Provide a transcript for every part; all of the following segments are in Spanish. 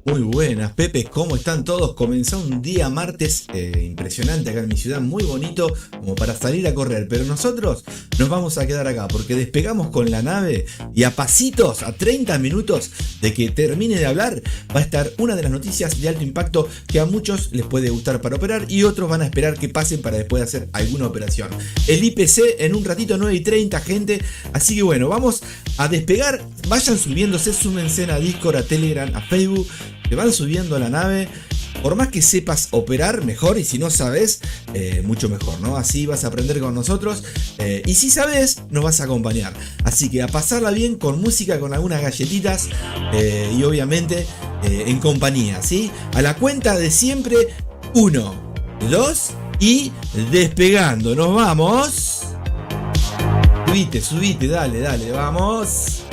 Muy buenas, Pepe, ¿cómo están todos? Comenzó un día martes impresionante acá en mi ciudad, muy bonito como para salir a correr, pero nosotros nos vamos a quedar acá porque despegamos con la nave y a pasitos, a 30 minutos de que termine de hablar, va a estar una de las noticias de alto impacto que a muchos les puede gustar para operar y otros van a esperar que pasen para después hacer alguna operación. El IPC en un ratito, 9:30, gente, así que bueno, vamos a despegar, vayan subiéndose, súmense a Discord, a Telegram, a Facebook. Te van subiendo a la nave, por más que sepas operar mejor y si no sabes, mucho mejor, ¿no? Así vas a aprender con nosotros y si sabes, nos vas a acompañar. Así que a pasarla bien con música, con algunas galletitas y obviamente en compañía, ¿sí? A la cuenta de siempre, 1, 2 y despegando, nos vamos. Subite, dale, vamos.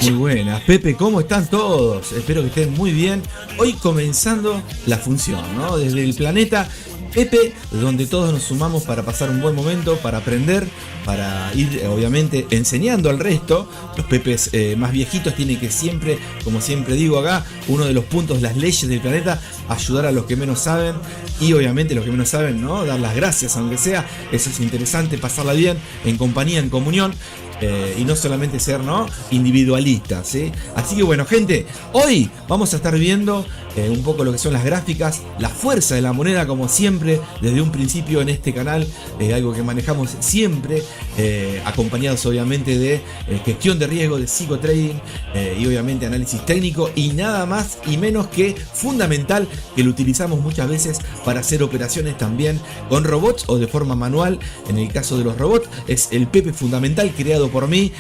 Muy buenas, Pepe, ¿cómo están todos? Espero que estén muy bien. Hoy comenzando la función, ¿no? Desde el planeta Pepe, donde todos nos sumamos para pasar un buen momento, para aprender, para ir obviamente enseñando al resto. Los Pepes más viejitos tienen que siempre, como siempre digo acá, uno de los puntos, las leyes del planeta, ayudar a los que menos saben y obviamente los que menos saben, ¿no? Dar las gracias aunque sea. Eso es interesante, pasarla bien, en compañía, en comunión. Y no solamente ser, ¿no?, individualistas, ¿sí? Así que bueno, gente, hoy vamos a estar viendo un poco lo que son las gráficas, la fuerza de la moneda, como siempre, desde un principio en este canal, algo que manejamos siempre, acompañados obviamente de gestión de riesgo, de psicotrading y obviamente análisis técnico, y nada más y menos que fundamental, que lo utilizamos muchas veces para hacer operaciones también con robots o de forma manual. En el caso de los robots es el Pepe Fundamental, creado por mí.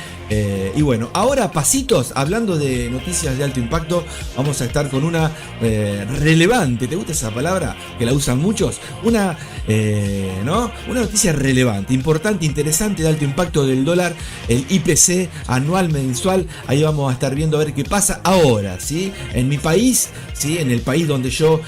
Y bueno, ahora pasitos, hablando de noticias de alto impacto, vamos a estar con una relevante, ¿te gusta esa palabra? Que la usan muchos. Una noticia relevante, importante, interesante, de alto impacto del dólar, el IPC anual mensual. Ahí vamos a estar viendo a ver qué pasa ahora, ¿sí? En mi país, ¿sí? En el país donde yo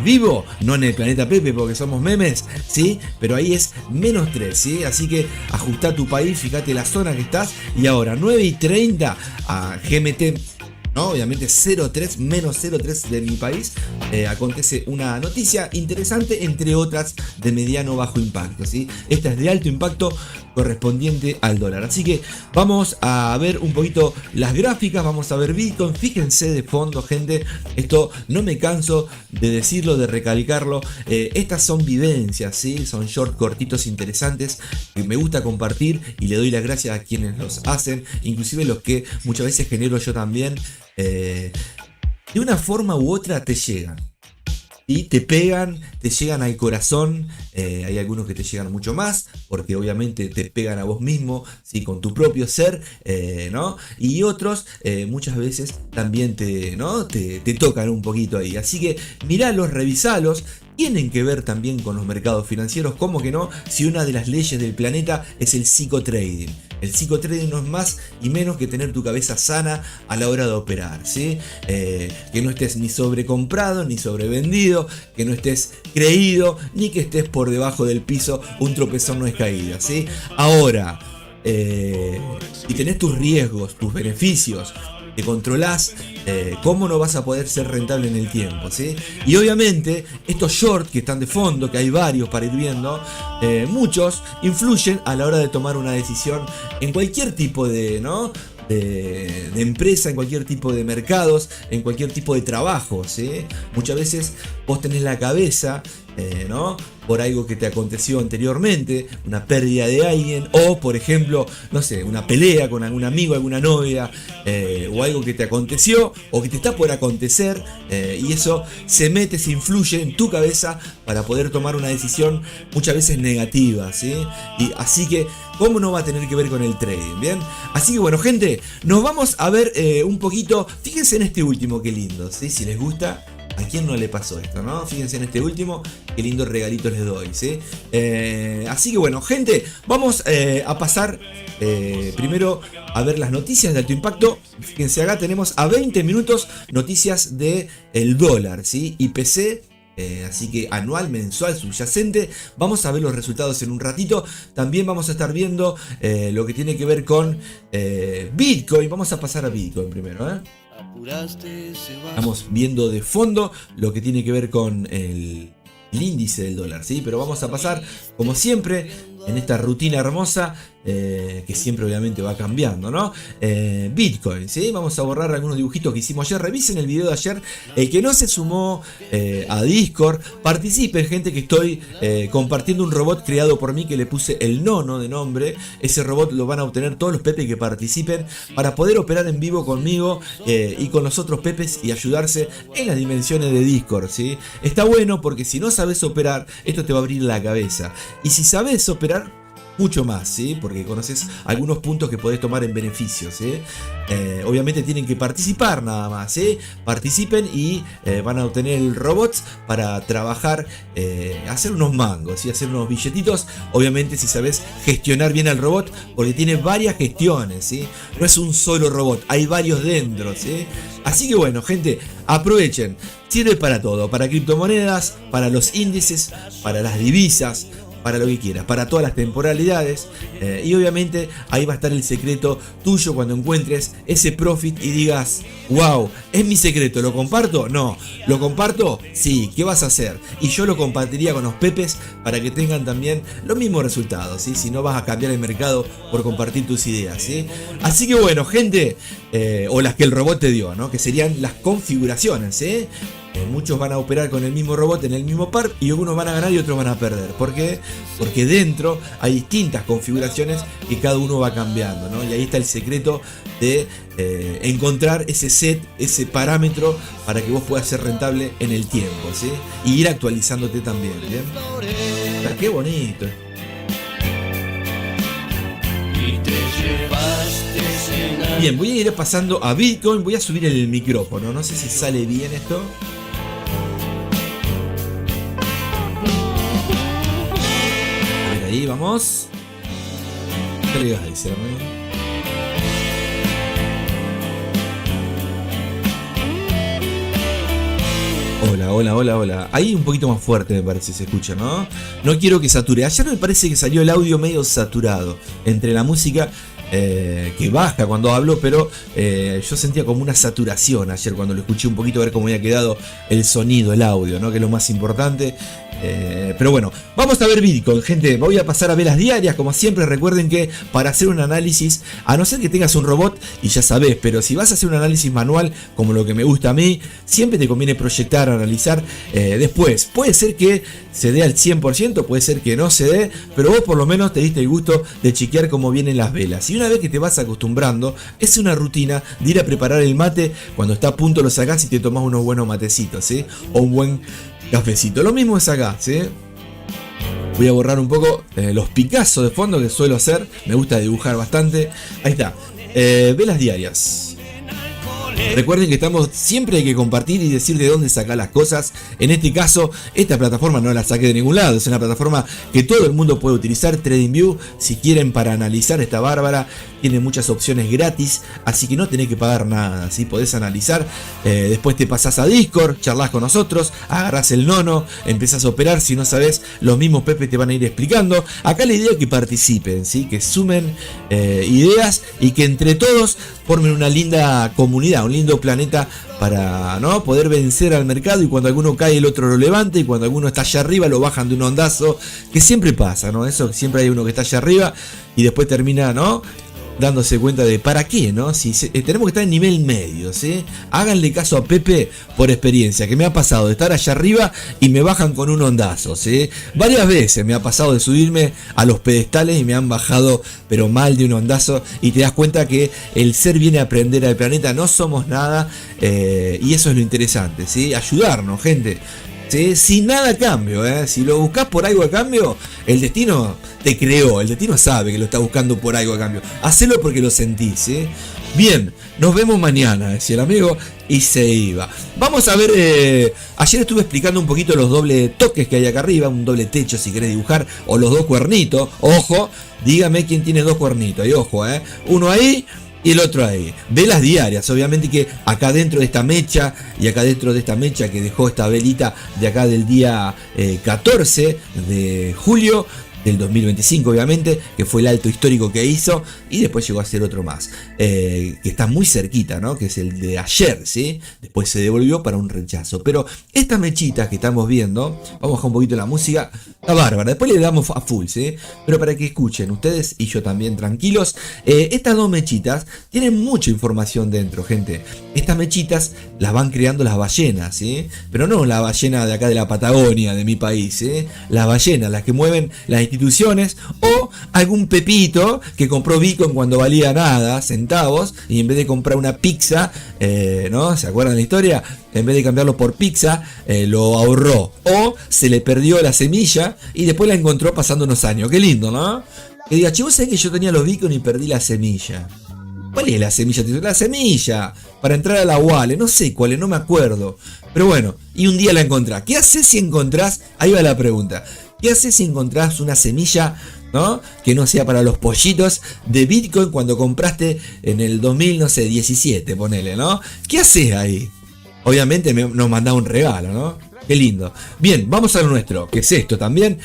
vivo, no en el planeta Pepe porque somos memes, ¿sí? Pero ahí es -3, ¿sí? Así que ajusta tu país, fíjate la zona que estás. Y ahora 9:30 a GMT, ¿no? Obviamente 0,3, -0,3 de mi país, acontece una noticia interesante, entre otras de mediano bajo impacto, ¿sí? Esta es de alto impacto, correspondiente al dólar. Así que vamos a ver un poquito las gráficas, vamos a ver Bitcoin. Fíjense de fondo, gente, esto no me canso de decirlo, de recalcarlo. Estas son vivencias, ¿sí? Son short cortitos interesantes que me gusta compartir y le doy las gracias a quienes los hacen, inclusive los que muchas veces genero yo también. De una forma u otra te llegan y te pegan, te llegan al corazón. Hay algunos que te llegan mucho más porque obviamente te pegan a vos mismo, ¿sí? Con tu propio ser, ¿no? Y otros muchas veces también te tocan un poquito ahí. Así que miralos, revisalos. Tienen que ver también con los mercados financieros, ¿cómo que no? Si una de las leyes del planeta es el psicotrading. El psicotrading no es más y menos que tener tu cabeza sana a la hora de operar, ¿sí? Que no estés ni sobrecomprado, ni sobrevendido, que no estés creído, ni que estés por debajo del piso, un tropezón no es caída, ¿sí? Ahora, si tenés tus riesgos, tus beneficios, te controlás, cómo no vas a poder ser rentable en el tiempo, ¿sí? Y obviamente estos shorts que están de fondo, que hay varios para ir viendo, muchos influyen a la hora de tomar una decisión en cualquier tipo de empresa, en cualquier tipo de mercados, en cualquier tipo de trabajo, ¿sí? Muchas veces vos tenés la cabeza, por algo que te aconteció anteriormente, una pérdida de alguien, o por ejemplo, no sé, una pelea con algún amigo, alguna novia, o algo que te aconteció o que te está por acontecer, y eso se influye en tu cabeza para poder tomar una decisión muchas veces negativa, ¿sí? Y así que, ¿cómo no va a tener que ver con el trading? ¿Bien? Así que bueno, gente, nos vamos a ver un poquito. Fíjense en este último, qué lindo, ¿sí? Si les gusta. ¿A quién no le pasó esto, no? Fíjense en este último, qué lindo regalito les doy, ¿sí? Así que bueno, gente, vamos a pasar primero a ver las noticias de alto impacto. Fíjense, acá tenemos a 20 minutos noticias del dólar, ¿sí? IPC. Así que anual, mensual, subyacente. Vamos a ver los resultados en un ratito. También vamos a estar viendo lo que tiene que ver con Bitcoin. Vamos a pasar a Bitcoin primero, Estamos viendo de fondo lo que tiene que ver con el índice del dólar, ¿sí? Pero vamos a pasar, como siempre, en esta rutina hermosa, que siempre obviamente va cambiando, ¿no? Bitcoin, ¿sí? Vamos a borrar algunos dibujitos que hicimos ayer. Revisen el video de ayer. El que no se sumó a Discord, participen, gente, que estoy compartiendo un robot creado por mí que le puse el Nono de nombre. Ese robot lo van a obtener todos los Pepes que participen para poder operar en vivo conmigo y con los otros Pepes y ayudarse en las dimensiones de Discord, ¿sí? Está bueno porque si no sabes operar, esto te va a abrir la cabeza. Y si sabes operar, mucho más, ¿sí? Porque conoces algunos puntos que podés tomar en beneficio, ¿sí? Obviamente tienen que participar nada más, ¿sí? Participen y van a obtener el robot para trabajar, hacer unos mangos, ¿sí? Hacer unos billetitos, obviamente si sabes gestionar bien al robot, porque tiene varias gestiones, ¿sí? No es un solo robot, hay varios dentro, ¿sí? Así que bueno, gente, aprovechen, sirve para todo, para criptomonedas, para los índices, para las divisas, para lo que quieras, para todas las temporalidades, y obviamente ahí va a estar el secreto tuyo cuando encuentres ese profit y digas, wow, es mi secreto, ¿lo comparto? No, ¿lo comparto? Sí, ¿qué vas a hacer? Y yo lo compartiría con los pepes para que tengan también los mismos resultados, ¿sí? Si no vas a cambiar el mercado por compartir tus ideas, ¿sí? Así que bueno, gente, o las que el robot te dio, ¿no? Que serían las configuraciones, ¿sí? Muchos van a operar con el mismo robot en el mismo par y algunos van a ganar y otros van a perder. ¿Por qué? Porque dentro hay distintas configuraciones que cada uno va cambiando, ¿no? Y ahí está el secreto de encontrar ese set, ese parámetro para que vos puedas ser rentable en el tiempo, ¿sí? Y ir actualizándote también, ¿bien? Pero qué bonito. Bien, voy a ir pasando a Bitcoin, voy a subir el micrófono, no sé si sale bien esto. A ver, ahí vamos. ¿Qué le ibas a decir, amigo? Hola. Ahí un poquito más fuerte me parece se escucha, ¿no? No quiero que sature. Ayer me parece que salió el audio medio saturado entre la música que baja cuando hablo, pero yo sentía como una saturación ayer cuando lo escuché un poquito, a ver cómo había quedado el sonido, el audio, ¿no? Que es lo más importante. Pero bueno, vamos a ver Bitcoin, gente. Voy a pasar a velas diarias, como siempre. Recuerden que para hacer un análisis, a no ser que tengas un robot, y ya sabes, pero si vas a hacer un análisis manual, como lo que me gusta a mí, siempre te conviene proyectar, analizar. Después, puede ser que se dé al 100%, puede ser que no se dé, pero vos por lo menos te diste el gusto de chequear cómo vienen las velas. Y una vez que te vas acostumbrando, es una rutina de ir a preparar el mate. Cuando está a punto lo sacás y te tomás unos buenos matecitos, ¿sí? O un buen cafecito. Lo mismo es acá, ¿sí? Voy a borrar un poco los Picasso de fondo que suelo hacer. Me gusta dibujar bastante. Ahí está. Velas diarias. Recuerden que estamos, siempre hay que compartir y decir de dónde sacar las cosas. En este caso, esta plataforma no la saqué de ningún lado. Es una plataforma que todo el mundo puede utilizar. TradingView, si quieren para analizar, está bárbara. Tiene muchas opciones gratis, así que no tenés que pagar nada, ¿sí? Podés analizar. Después te pasás a Discord, charlas con nosotros, agarrás el nono, empezás a operar. Si no sabés, los mismos Pepe te van a ir explicando. Acá la idea es que participen, ¿sí? Que sumen ideas y que entre todos formen una linda comunidad, un lindo planeta para, ¿no?, poder vencer al mercado. Y cuando alguno cae, el otro lo levanta, y cuando alguno está allá arriba lo bajan de un ondazo, que siempre pasa, ¿no? Eso, siempre hay uno que está allá arriba y después termina, ¿no?, dándose cuenta de para qué, ¿no? Si tenemos que estar en nivel medio, ¿sí? Háganle caso a Pepe por experiencia, que me ha pasado de estar allá arriba y me bajan con un ondazo, ¿sí? Varias veces me ha pasado de subirme a los pedestales y me han bajado, pero mal, de un ondazo, y te das cuenta que el ser viene a aprender al planeta, no somos nada, y eso es lo interesante, ¿sí? Ayudarnos, gente. ¿Sí? Sin nada a cambio, ¿eh? Si lo buscas por algo a cambio, el destino te creó, el destino sabe que lo está buscando por algo a cambio. Hacelo porque lo sentís, ¿sí? Bien, nos vemos mañana, decía el amigo, y se iba. Vamos a ver, ayer estuve explicando un poquito los dobles toques que hay acá arriba, un doble techo si querés dibujar, o los dos cuernitos. Ojo, dígame quién tiene dos cuernitos, y ojo, uno ahí y el otro ahí. Velas diarias, obviamente que acá dentro de esta mecha, y acá dentro de esta mecha que dejó esta velita de acá del día 14 de julio del 2025, obviamente, que fue el alto histórico que hizo, y después llegó a ser otro más, que está muy cerquita, ¿no? Que es el de ayer, ¿sí? Después se devolvió para un rechazo. Pero estas mechitas que estamos viendo, vamos a bajar un poquito la música, está bárbara, después le damos a full, ¿sí? Pero para que escuchen ustedes y yo también tranquilos, estas dos mechitas tienen mucha información dentro, gente. Estas mechitas las van creando las ballenas, ¿sí? Pero no la ballena de acá de la Patagonia, de mi país, ¿sí? Las ballenas, las que mueven las instituciones, o algún pepito que compró Bitcoin cuando valía nada, centavos, y en vez de comprar una pizza, ¿no? ¿Se acuerdan de la historia? En vez de cambiarlo por pizza, lo ahorró, o se le perdió la semilla y después la encontró pasando unos años. Qué lindo, ¿no? Que diga, che, vos sabés que yo tenía los beacon y perdí la semilla. ¿Cuál es la semilla? La semilla para entrar a la Wale, no sé cuál es, no me acuerdo. Pero bueno, y un día la encontrás. ¿Qué haces si encontrás? Ahí va la pregunta. ¿Qué haces si encontrás una semilla, ¿no?, que no sea para los pollitos de Bitcoin cuando compraste en el 2000, no sé, 17, ponele, ¿no? ¿Qué haces ahí? Obviamente nos mandás un regalo, ¿no? Qué lindo. Bien, vamos a lo nuestro, que es esto también.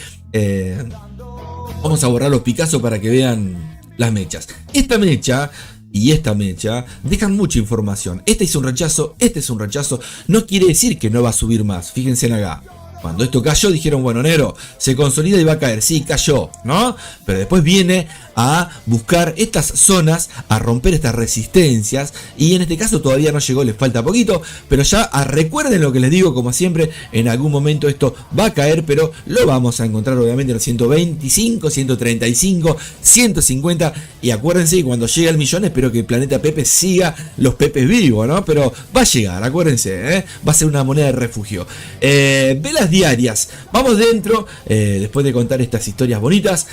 Vamos a borrar los Picasso para que vean las mechas. Esta mecha y esta mecha dejan mucha información. Este es un rechazo, este es un rechazo. No quiere decir que no va a subir más. Fíjense en acá. Cuando esto cayó dijeron, bueno, negro, se consolida y va a caer. Sí, cayó, ¿no? Pero después viene a buscar estas zonas, a romper estas resistencias. Y en este caso todavía no llegó, les falta poquito. Pero ya recuerden lo que les digo, como siempre, en algún momento esto va a caer. Pero lo vamos a encontrar obviamente en los 125, 135, 150. Y acuérdense que cuando llegue al millón espero que el planeta Pepe siga los Pepes vivos, ¿no? Pero va a llegar, acuérdense, ¿eh? Va a ser una moneda de refugio. Velas diarias. Vamos dentro, después de contar estas historias bonitas,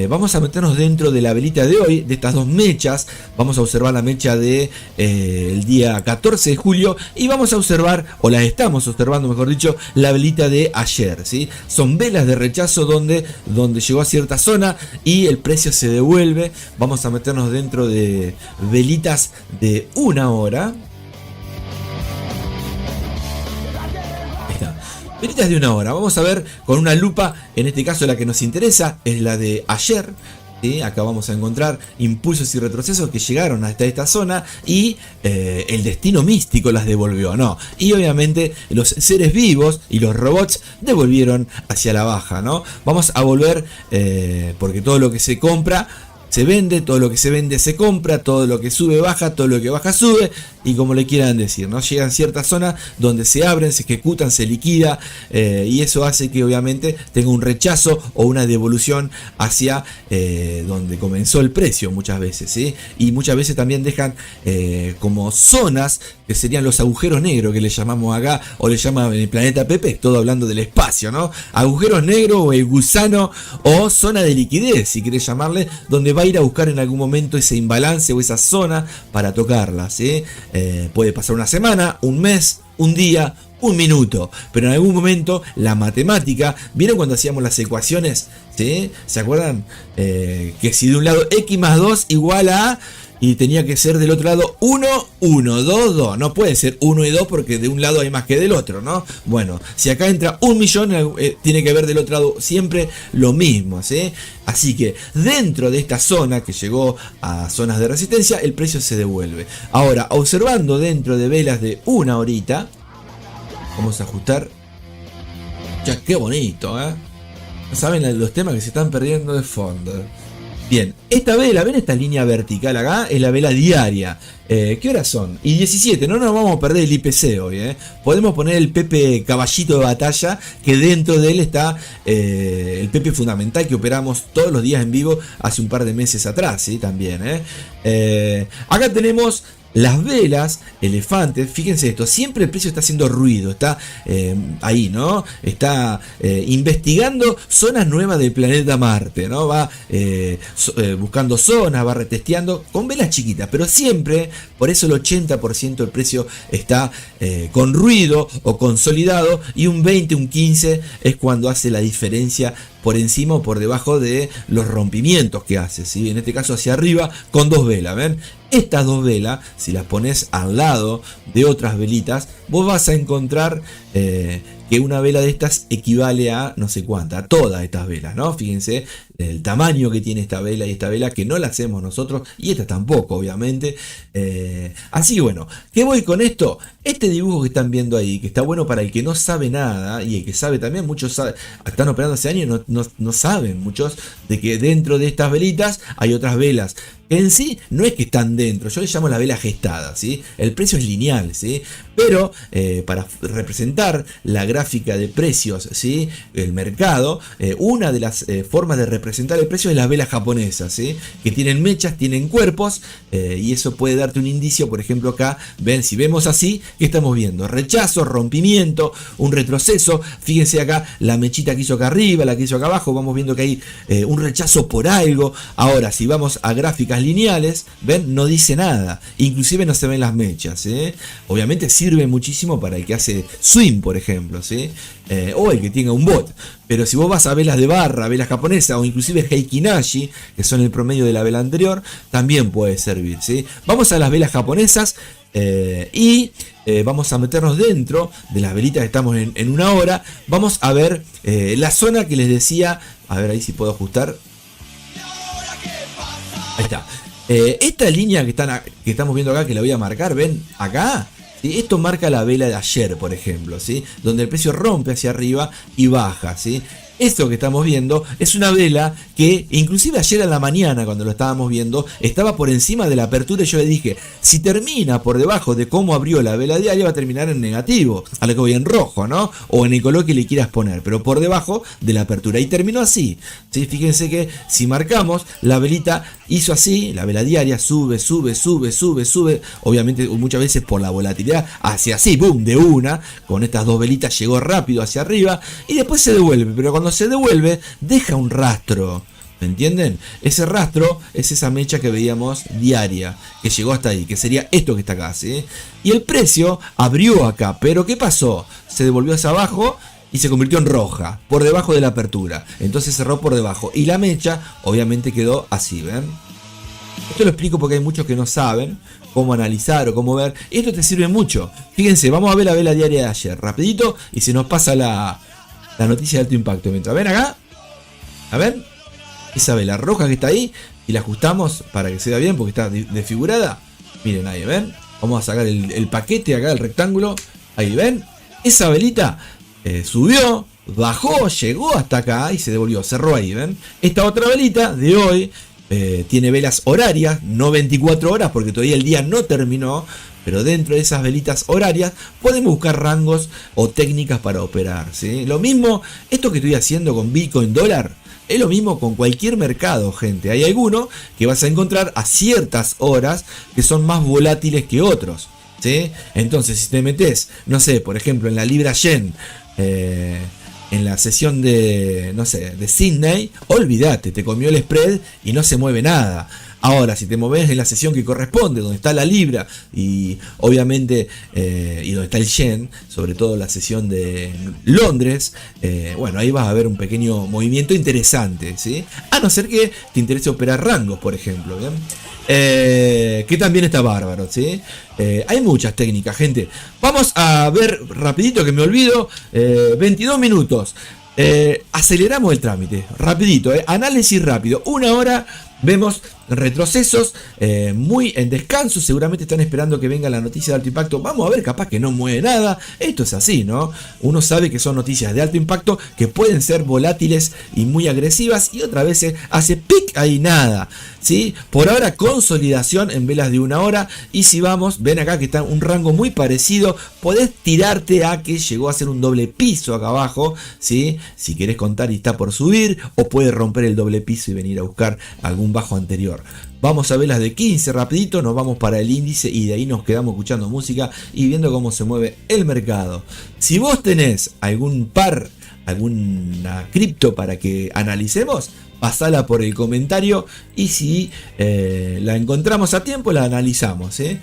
vamos a meternos dentro de la velita de hoy, de estas dos mechas. Vamos a observar la mecha de el día 14 de julio y vamos a observar, o la estamos observando mejor dicho, la velita de ayer, ¿sí? Son velas de rechazo donde llegó a cierta zona y el precio se devuelve. Vamos a meternos dentro de velitas de 1 hora. Velitas de 1 hora, vamos a ver con una lupa, en este caso la que nos interesa es la de ayer, ¿sí? Acá vamos a encontrar impulsos y retrocesos que llegaron hasta esta zona y el destino místico las devolvió, ¿no? Y obviamente los seres vivos y los robots devolvieron hacia la baja, ¿no? Vamos a volver porque todo lo que se compra se vende, todo lo que se vende se compra, todo lo que sube baja, todo lo que baja sube, y como le quieran decir, ¿no? Llegan ciertas zonas donde se abren, se ejecutan, se liquida, y eso hace que obviamente tenga un rechazo o una devolución hacia donde comenzó el precio muchas veces, ¿sí? Y muchas veces también dejan como zonas que serían los agujeros negros que le llamamos acá, o le llaman en el planeta Pepe, todo hablando del espacio, ¿no? Agujeros negros o el gusano o zona de liquidez, si querés llamarle, donde va a ir a buscar en algún momento ese imbalance o esa zona para tocarla, ¿sí? Puede pasar una semana, un mes, un día, un minuto, pero en algún momento la matemática, ¿vieron cuando hacíamos las ecuaciones? ¿Sí? ¿Se acuerdan? Que si de un lado x más 2 igual a... y tenía que ser del otro lado 1, 1, 2, 2. No puede ser 1 y 2 porque de un lado hay más que del otro, ¿no? Bueno, si acá entra 1 millón, tiene que ver del otro lado siempre lo mismo, ¿sí? Así que dentro de esta zona que llegó a zonas de resistencia, el precio se devuelve. Ahora, observando dentro de velas de 1 horita, vamos a ajustar. Ya, qué bonito, ¿eh? No saben los temas que se están perdiendo de fondo. Bien, esta vela, ¿ven esta línea vertical acá? Es la vela diaria. ¿Qué horas son? Y 17, no nos vamos a perder el IPC hoy, ¿eh? Podemos poner el Pepe caballito de batalla, que dentro de él está el Pepe fundamental que operamos todos los días en vivo hace un par de meses atrás, ¿sí? También, acá tenemos las velas, elefantes, fíjense esto, siempre el precio está haciendo ruido, está ahí, ¿no? Está investigando zonas nuevas del planeta Marte, ¿no? Va buscando zonas, va retesteando con velas chiquitas, pero siempre, por eso el 80% del precio está con ruido o consolidado, y un 20, un 15 es cuando hace la diferencia por encima o por debajo de los rompimientos que hace, ¿sí? En este caso hacia arriba con dos velas, ¿ven? Estas dos velas, si las pones al lado de otras velitas, vos vas a encontrar que una vela de estas equivale a no sé cuánta, a todas estas velas, ¿no? Fíjense el tamaño que tiene esta vela y esta vela, que no la hacemos nosotros, y esta tampoco, obviamente. Así que bueno, ¿qué voy con esto? Este dibujo que están viendo ahí, que está bueno para el que no sabe nada, y el que sabe también, muchos están operando hace años, no saben muchos de que dentro de estas velitas hay otras velas que en sí no es que están dentro, yo le llamo la vela gestada, ¿sí? El precio es lineal, ¿sí? Pero para representar la gráfica de precios, ¿sí? El mercado, una de las formas de representar el precio es las velas japonesas, ¿sí? Que tienen mechas, tienen cuerpos, y eso puede darte un indicio. Por ejemplo, acá, ven, si vemos así, ¿qué estamos viendo? Rechazo, rompimiento, un retroceso. Fíjense acá la mechita que hizo acá arriba, la que hizo acá abajo, vamos viendo que hay un rechazo por algo. Ahora, si vamos a gráficas lineales, ven, no dice nada, inclusive no se ven las mechas, ¿sí? Obviamente sirve muchísimo para el que hace swing, por ejemplo, ¿sí? O el que tenga un bot. Pero si vos vas a velas de barra, velas japonesas o inclusive Heikinashi, que son el promedio de la vela anterior, también puede servir, ¿sí? Vamos a las velas japonesas y vamos a meternos dentro de las velitas que estamos en una hora. Vamos a ver la zona que les decía. A ver ahí si puedo ajustar. Ahí está. Esta línea que estamos viendo acá, que la voy a marcar, ven acá. ¿Sí? Esto marca la vela de ayer, por ejemplo, ¿sí? Donde el precio rompe hacia arriba y baja, ¿sí? Esto que estamos viendo es una vela que inclusive ayer a la mañana, cuando lo estábamos viendo, estaba por encima de la apertura, y yo le dije, si termina por debajo de cómo abrió la vela diaria, va a terminar en negativo, a lo que voy en rojo, ¿no? O en el color que le quieras poner, pero por debajo de la apertura, y terminó así, ¿sí? Fíjense que si marcamos, la velita hizo así, la vela diaria sube, sube, sube, sube, sube, obviamente muchas veces por la volatilidad, hacia así, boom, de una, con estas dos velitas llegó rápido hacia arriba, y después se devuelve, pero cuando se devuelve, deja un rastro, ¿me entienden? Ese rastro es esa mecha que veíamos diaria, que llegó hasta ahí, que sería esto que está acá, ¿sí? Y el precio abrió acá, pero ¿qué pasó? Se devolvió hacia abajo y se convirtió en roja, por debajo de la apertura, entonces cerró por debajo, y la mecha obviamente quedó así, ¿ven? Esto lo explico porque hay muchos que no saben cómo analizar o cómo ver. Esto te sirve mucho. Fíjense, vamos a ver la vela diaria de ayer, rapidito, y se nos pasa la noticia de alto impacto. Mientras ven acá, a ver, esa vela roja que está ahí, y la ajustamos para que se vea bien porque está desfigurada. Miren ahí, ven, vamos a sacar el paquete acá, el rectángulo, ahí ven, esa velita subió, bajó, llegó hasta acá y se devolvió, cerró ahí, ven. Esta otra velita de hoy tiene velas horarias, no 24 horas porque todavía el día no terminó, pero dentro de esas velitas horarias podemos buscar rangos o técnicas para operar, ¿sí? Lo mismo, esto que estoy haciendo con Bitcoin dólar, es lo mismo con cualquier mercado, gente. Hay alguno que vas a encontrar a ciertas horas que son más volátiles que otros, ¿sí? Entonces, si te metes, no sé, por ejemplo, en la libra yen, en la sesión de, no sé, de Sydney, olvídate, te comió el spread y no se mueve nada. Ahora, si te moves en la sesión que corresponde, donde está la libra y obviamente y donde está el yen, sobre todo la sesión de Londres, bueno, ahí vas a ver un pequeño movimiento interesante, ¿sí? A no ser que te interese operar rangos, por ejemplo, ¿bien? Que también está bárbaro, ¿sí? Hay muchas técnicas, gente. Vamos a ver rapidito, que me olvido, 22 minutos. Aceleramos el trámite, rapidito, análisis rápido, una hora. Vemos retrocesos muy en descanso. Seguramente están esperando que venga la noticia de alto impacto. Vamos a ver, capaz que no mueve nada. Esto es así, ¿no? Uno sabe que son noticias de alto impacto que pueden ser volátiles y muy agresivas, y otras veces hace pic ahí nada, ¿sí? Por ahora consolidación en velas de una hora. Y si vamos, ven acá que está un rango muy parecido. Podés tirarte a que llegó a ser un doble piso acá abajo, ¿sí? Si querés contar y está por subir, o puede romper el doble piso y venir a buscar algún bajo anterior. Vamos a ver las de 15 rapidito, nos vamos para el índice y de ahí nos quedamos escuchando música y viendo cómo se mueve el mercado. Si vos tenés algún par, alguna cripto para que analicemos, pasala por el comentario, y si la encontramos a tiempo la analizamos, ¿eh?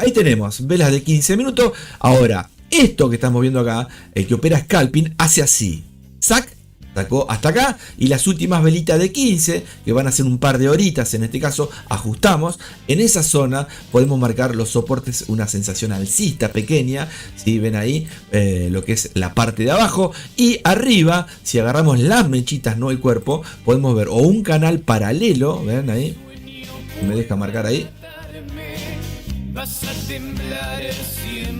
Ahí tenemos velas de 15 minutos. Ahora, esto que estamos viendo acá, el que opera scalping, hace así, sac, sacó hasta acá, y las últimas velitas de 15, que van a ser un par de horitas, en este caso ajustamos, en esa zona podemos marcar los soportes, una sensación alcista pequeña, si ven ahí lo que es la parte de abajo, y arriba, si agarramos las mechitas, no el cuerpo, podemos ver o un canal paralelo, ven ahí, me deja marcar ahí,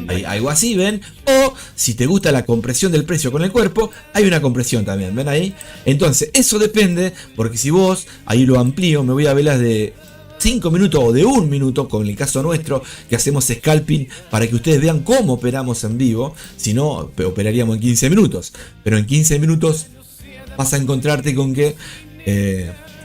ahí, algo así, ven. O si te gusta la compresión del precio con el cuerpo, hay una compresión también, ven ahí. Entonces eso depende, porque si vos, ahí lo amplío, me voy a velas de 5 minutos o de 1 minuto, como en el caso nuestro, que hacemos scalping para que ustedes vean cómo operamos en vivo. Si no, operaríamos en 15 minutos. Pero en 15 minutos vas a encontrarte con que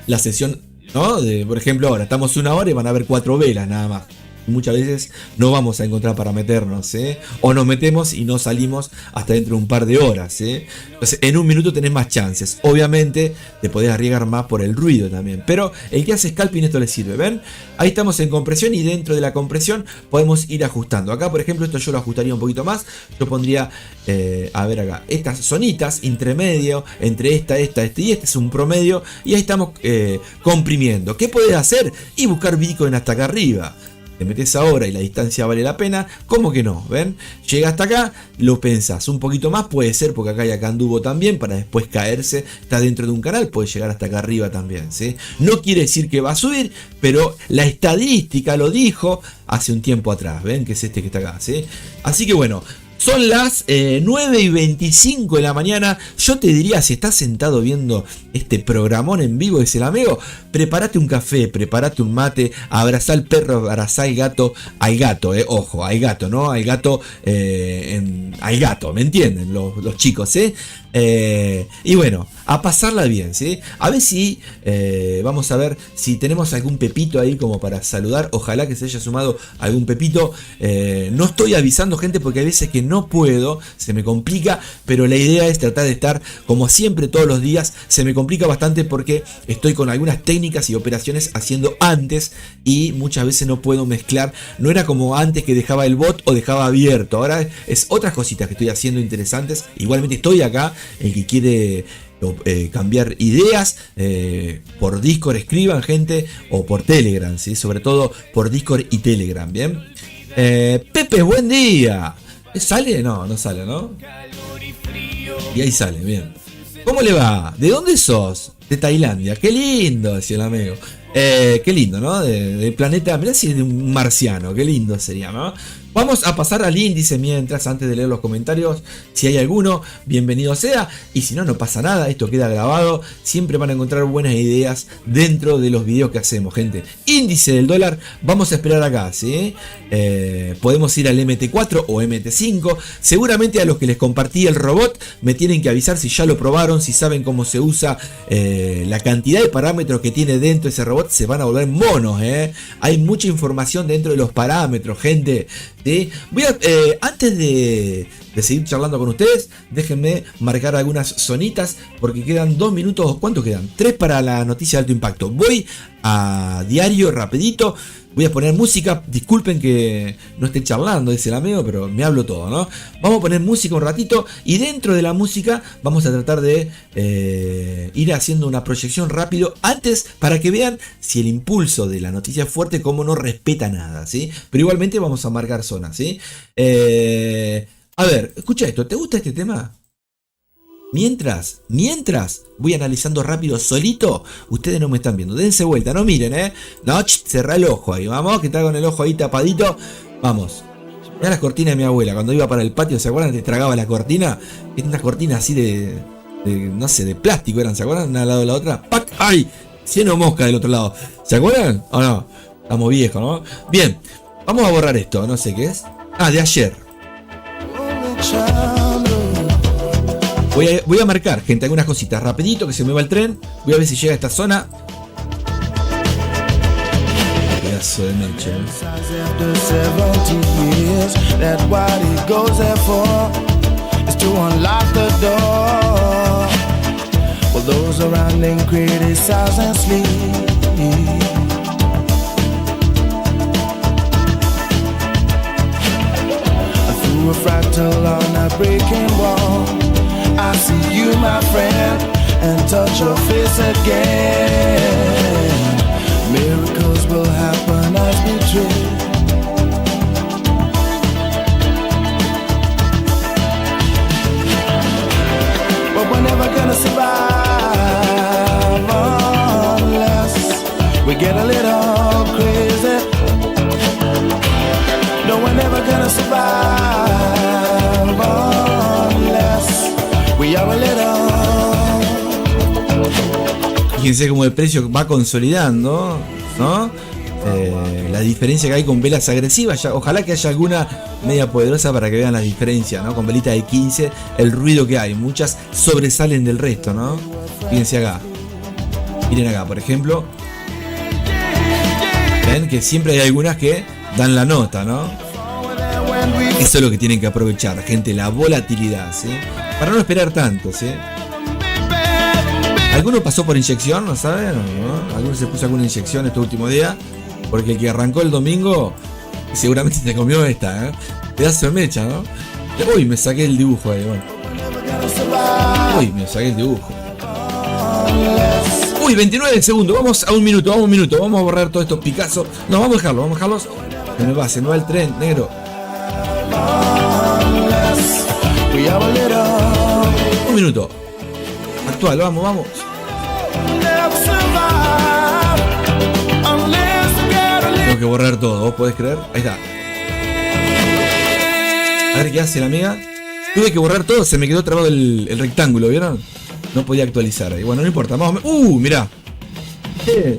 la sesión, ¿no? Por ejemplo, ahora estamos 1 hora y van a haber 4 velas nada más. Muchas veces no vamos a encontrar para meternos, o nos metemos y no salimos hasta dentro de un par de horas. Entonces en 1 minuto tenés más chances. Obviamente te podés arriesgar más por el ruido también, pero el que hace scalping esto le sirve. ¿Ven? Ahí estamos en compresión y dentro de la compresión podemos ir ajustando. Acá por ejemplo esto yo lo ajustaría un poquito más. Yo pondría, a ver acá, estas zonitas intermedio entre esta y este es un promedio, y ahí estamos comprimiendo. ¿Qué podés hacer? Y buscar Bitcoin hasta acá arriba. Te metes ahora y la distancia vale la pena, ¿cómo que no? ¿Ven? Llega hasta acá, lo pensás un poquito más, puede ser porque acá y acá anduvo también, para después caerse, está dentro de un canal, puede llegar hasta acá arriba también, ¿sí? No quiere decir que va a subir, pero la estadística lo dijo hace un tiempo atrás, ¿ven? Que es este que está acá, ¿sí? Así que bueno, son las 9:25 de la mañana. Yo te diría, si estás sentado viendo este programón en vivo de Celamego, prepárate un café, prepárate un mate, abrazá al perro, abrazá al gato, ojo, al gato, ¿no? Al gato, al gato, ¿me entienden los chicos, y bueno, a pasarla bien, ¿sí? A ver si, vamos a ver si tenemos algún pepito ahí como para saludar. Ojalá que se haya sumado algún pepito. No estoy avisando, gente, porque hay veces que no puedo, se me complica, pero la idea es tratar de estar como siempre todos los días. Se me complica bastante porque estoy con algunas técnicas y operaciones haciendo antes y muchas veces no puedo mezclar. No era como antes que dejaba el bot o dejaba abierto. Ahora es otras cositas que estoy haciendo interesantes. Igualmente estoy acá. El que quiere cambiar ideas, por Discord escriban, gente, o por Telegram, ¿sí? Sobre todo por Discord y Telegram, ¿bien? Pepe, buen día. ¿Sale? No, no sale, ¿no? Y ahí sale, bien. ¿Cómo le va? ¿De dónde sos? De Tailandia. Qué lindo, decía el amigo. Qué lindo, ¿no? Del planeta, mirá si es de un marciano, qué lindo sería, ¿no? Vamos a pasar al índice mientras, antes de leer los comentarios, si hay alguno, bienvenido sea, y si no, no pasa nada, esto queda grabado, siempre van a encontrar buenas ideas dentro de los videos que hacemos, gente. Índice del dólar, vamos a esperar acá, ¿sí? Podemos ir al MT4 o MT5, seguramente a los que les compartí el robot, me tienen que avisar si ya lo probaron, si saben cómo se usa, la cantidad de parámetros que tiene dentro ese robot, se van a volver monos, hay mucha información dentro de los parámetros, gente. ¿Sí? Voy a, antes de seguir charlando con ustedes, déjenme marcar algunas zonitas porque quedan 2 minutos. ¿Cuántos quedan? 3 para la noticia de alto impacto. Voy a diario rapidito. Voy a poner música. Disculpen que no esté charlando, dice el amigo, pero me hablo todo, ¿no? Vamos a poner música un ratito y dentro de la música vamos a tratar de ir haciendo una proyección rápido antes para que vean si el impulso de la noticia es fuerte, como no respeta nada, ¿sí? Pero igualmente vamos a marcar zonas, ¿sí? A ver, escucha esto. ¿Te gusta este tema? Mientras voy analizando rápido solito, ustedes no me están viendo, dense vuelta, no miren, no, cerrá el ojo ahí, vamos, que está con el ojo ahí tapadito, vamos. Mirá las cortinas de mi abuela, cuando iba para el patio, ¿se acuerdan? Te tragaba la cortina, es una cortina así de, no sé, de plástico eran, ¿se acuerdan? Una al lado de la otra, ¡pac! ¡Ay! Lleno mosca del otro lado, ¿se acuerdan? ¿O no? Estamos viejos, ¿no? Bien, vamos a borrar esto, no sé qué es. Ah, de ayer. Voy a marcar, gente, algunas cositas rapidito, que se me va el tren. Voy a ver si llega a esta zona. Pedazo de mecha. I see you, my friend, and touch your face again. Miracles will happen as we dream. But we're never gonna survive unless we get a little crazy. No, we're never gonna survive unless we are a little. Fíjense cómo el precio va consolidando, ¿no? la diferencia que hay con velas agresivas. Ojalá que haya alguna media poderosa para que vean la diferencia, ¿no? Con velita de 15, el ruido que hay. Muchas sobresalen del resto, ¿no? Fíjense acá. Miren acá, por ejemplo. Ven que siempre hay algunas que dan la nota, ¿no? Eso es lo que tienen que aprovechar, gente, la volatilidad, ¿sí? Para no esperar tanto, ¿sí? ¿Alguno pasó por inyección? ¿No saben? ¿No? ¿Alguno se puso alguna inyección este último día? Porque el que arrancó el domingo seguramente te comió esta, ¿eh? Pedazo de mecha, ¿no? Uy, me saqué el dibujo ahí, bueno. Uy, me saqué el dibujo. Uy, 29 segundos, vamos a un minuto, vamos a borrar todos estos Picasso. No, vamos a dejarlos. Se me va el tren, negro. Un minuto. Actual, vamos. Tengo que borrar todo, ¿vos podés creer? Ahí está. A ver qué hace la amiga. Tuve que borrar todo, se me quedó trabado el rectángulo, ¿vieron? No podía actualizar ahí. Bueno, no importa, vamos. Mirá.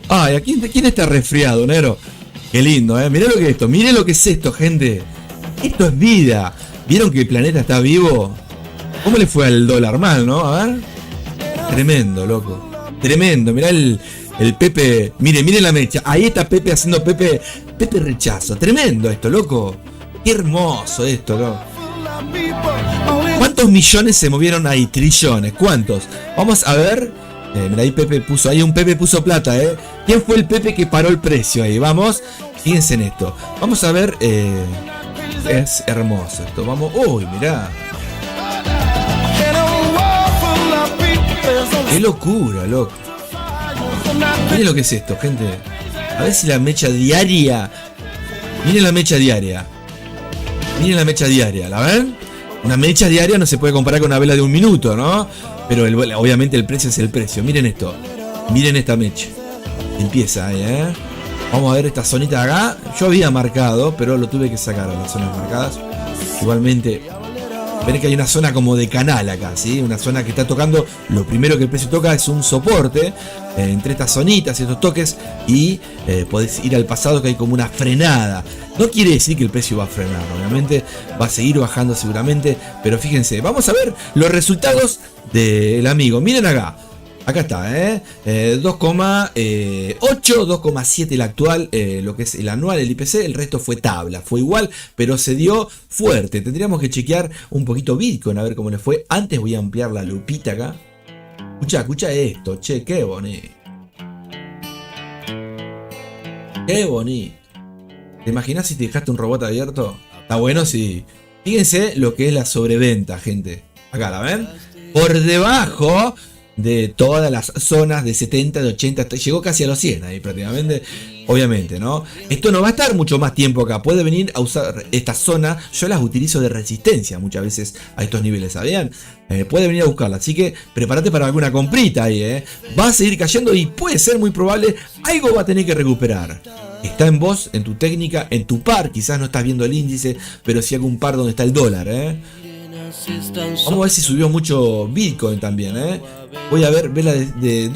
Ay, ¿quién está resfriado, negro? Qué lindo, Mirá lo que es esto, miren lo que es esto, gente. Esto es vida. ¿Vieron que el planeta está vivo? ¿Cómo le fue al dólar? Mal, ¿no? A ver. Tremendo, loco. Tremendo. Mirá el Pepe. Miren la mecha. Ahí está Pepe haciendo Pepe rechazo. Tremendo esto, loco. Qué hermoso esto, loco. ¿Cuántos millones se movieron ahí? Trillones. ¿Cuántos? Vamos a ver. Mirá, ahí Pepe puso. Ahí un Pepe puso plata, ¿Quién fue el Pepe que paró el precio ahí? Vamos. Fíjense en esto. Vamos a ver. Es hermoso esto. Vamos. Uy, mirá. Qué locura, loco. Miren lo que es esto, gente. A ver si la mecha diaria. Miren la mecha diaria. ¿La ven? Una mecha diaria no se puede comparar con una vela de un minuto, ¿no? Pero obviamente el precio es el precio. Miren esto. Miren esta mecha. Empieza ahí, Vamos a ver esta zonita de acá. Yo había marcado, pero lo tuve que sacar a las zonas marcadas. Igualmente, ven que hay una zona como de canal acá, ¿sí? Una zona que está tocando. Lo primero que el precio toca es un soporte entre estas zonitas, estos toques. Y podés ir al pasado, que hay como una frenada. No quiere decir que el precio va a frenar, obviamente. Va a seguir bajando seguramente. Pero fíjense, vamos a ver los resultados del amigo. Miren acá. Acá está, 2,8, 2,7 el actual, lo que es el anual, el IPC, el resto fue tabla, fue igual, pero se dio fuerte. Tendríamos que chequear un poquito Bitcoin, a ver cómo le fue. Antes voy a ampliar la lupita acá. Escucha esto, che, qué bonito. Qué bonito. ¿Te imaginas si te dejaste un robot abierto? Está bueno, sí. Fíjense lo que es la sobreventa, gente. Acá, ¿la ven? Por debajo de todas las zonas de 70, de 80, llegó casi a los 100 ahí prácticamente, obviamente, ¿no? Esto no va a estar mucho más tiempo acá, puede venir a usar esta zona, yo las utilizo de resistencia muchas veces a estos niveles, ¿sabían? Puede venir a buscarla, así que prepárate para alguna comprita ahí, va a seguir cayendo y puede ser muy probable, algo va a tener que recuperar. Está en vos, en tu técnica, en tu par, quizás no estás viendo el índice, pero sí hago un par donde está el dólar, Vamos a ver si subió mucho Bitcoin también, Voy a ver vela de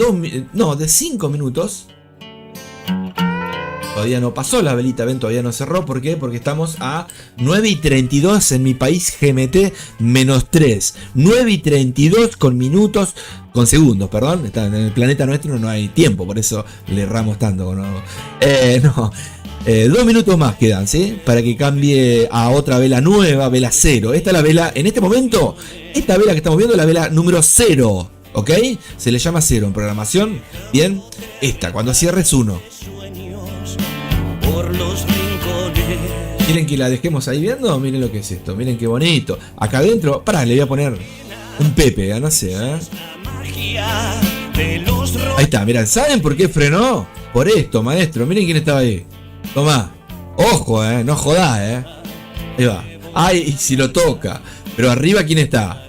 5 minutos. Todavía no pasó la velita, ven, todavía no cerró. ¿Por qué? Porque estamos a 9:32 en mi país GMT -3. 9:32 con minutos, con segundos, perdón. Está en el planeta nuestro no hay tiempo, por eso le erramos tanto. No. 2 minutos más quedan, ¿sí? Para que cambie a otra vela nueva, vela 0. Esta es la vela, en este momento, esta vela que estamos viendo es la vela número 0. ¿Ok? Se le llama 0 en programación. Bien, esta, cuando cierre es 1. ¿Quieren que la dejemos ahí viendo? Miren lo que es esto, miren qué bonito. Acá adentro, pará, le voy a poner un Pepe, no sé, Ahí está, mirá, ¿saben por qué frenó? Por esto, maestro, miren quién estaba ahí. Tomá, ojo, no jodás, Ahí va. Ay, si lo toca. Pero arriba, ¿quién está?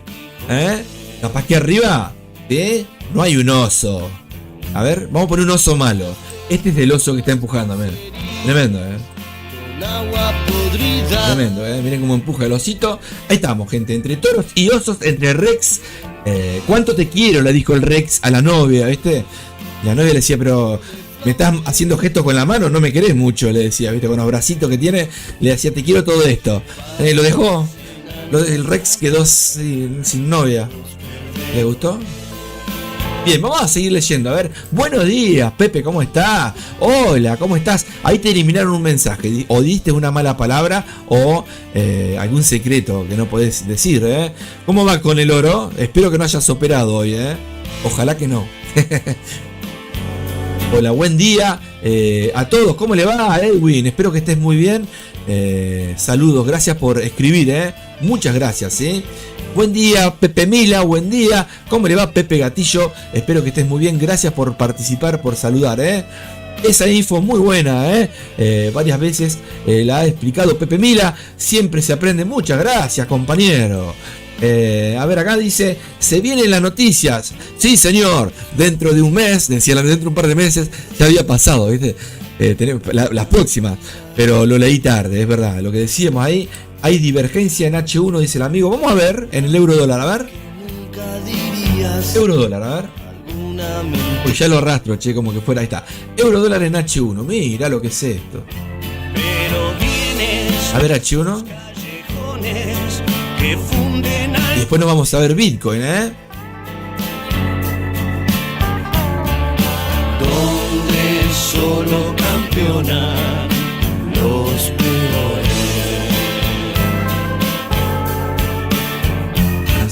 Capaz que arriba, no hay un oso. A ver, vamos a poner un oso malo. Este es el oso que está empujando, miren. Tremendo, Tremendo, miren cómo empuja el osito. Ahí estamos, gente, entre toros y osos, entre Rex. ¿Cuánto te quiero? Le dijo el Rex a la novia, ¿viste? La novia le decía, pero me estás haciendo gestos con la mano, no me querés mucho, le decía, viste, con los bracitos que tiene, le decía, te quiero todo esto. Lo dejó, el Rex quedó sin novia. ¿Le gustó? Bien, vamos a seguir leyendo. A ver, buenos días, Pepe, ¿cómo está? Hola, ¿cómo estás? Ahí te eliminaron un mensaje. O diste una mala palabra o algún secreto que no podés decir, ¿eh? ¿Cómo va con el oro? Espero que no hayas operado hoy, ¿eh? Ojalá que no. Hola, buen día a todos. ¿Cómo le va, Edwin? Espero que estés muy bien. Saludos, gracias por escribir, ¿eh? Muchas gracias, ¿eh? Buen día, Pepe Mila, buen día. ¿Cómo le va, Pepe Gatillo? Espero que estés muy bien. Gracias por participar, por saludar, ¿eh? Esa info muy buena, ¿eh? Varias veces la ha explicado Pepe Mila. Siempre se aprende. Muchas gracias, compañero. A ver, acá dice, se vienen las noticias. Sí, señor. Dentro de un mes, decía, dentro de un par de meses, ya había pasado, ¿viste? Tenemos las próximas. Pero lo leí tarde, es verdad. Lo que decíamos ahí. Hay divergencia en H1, dice el amigo. Vamos a ver en el euro dólar, a ver. Euro dólar, a ver. Pues ya lo arrastro, che, como que fuera. Ahí está. Euro dólar en H1. Mira lo que es esto. A ver H1. Y después nos vamos a ver Bitcoin, ¿eh? Donde solo campeonan los peores.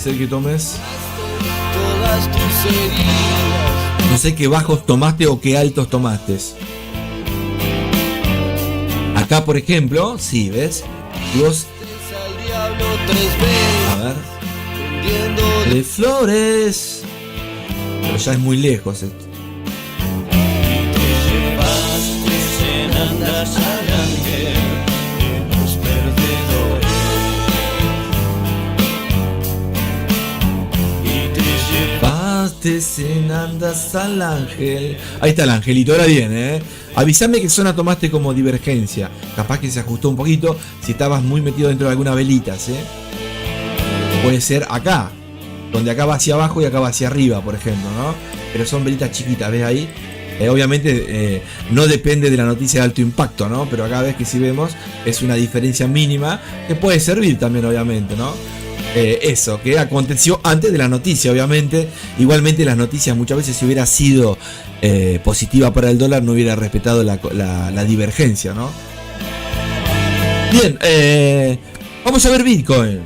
Que tomes. No sé qué bajos tomaste o qué altos tomaste. Acá, por ejemplo, sí, ¿ves? Y vos. A ver. De flores. Pero ya es muy lejos esto. Andas al ángel. Ahí está el angelito, ahora viene, ¿eh? Avísame qué zona tomaste como divergencia. Capaz que se ajustó un poquito si estabas muy metido dentro de alguna velitas, ¿eh? Puede ser acá, donde acá va hacia abajo y acá va hacia arriba, por ejemplo, ¿no? Pero son velitas chiquitas, ¿ves ahí? Obviamente no depende de la noticia de alto impacto, ¿no? Pero acá ves que si vemos es una diferencia mínima que puede servir también, obviamente, ¿no? Eso, que aconteció antes de la noticia, obviamente. Igualmente las noticias muchas veces, si hubiera sido positiva para el dólar, no hubiera respetado la divergencia, ¿no? Bien, vamos a ver Bitcoin.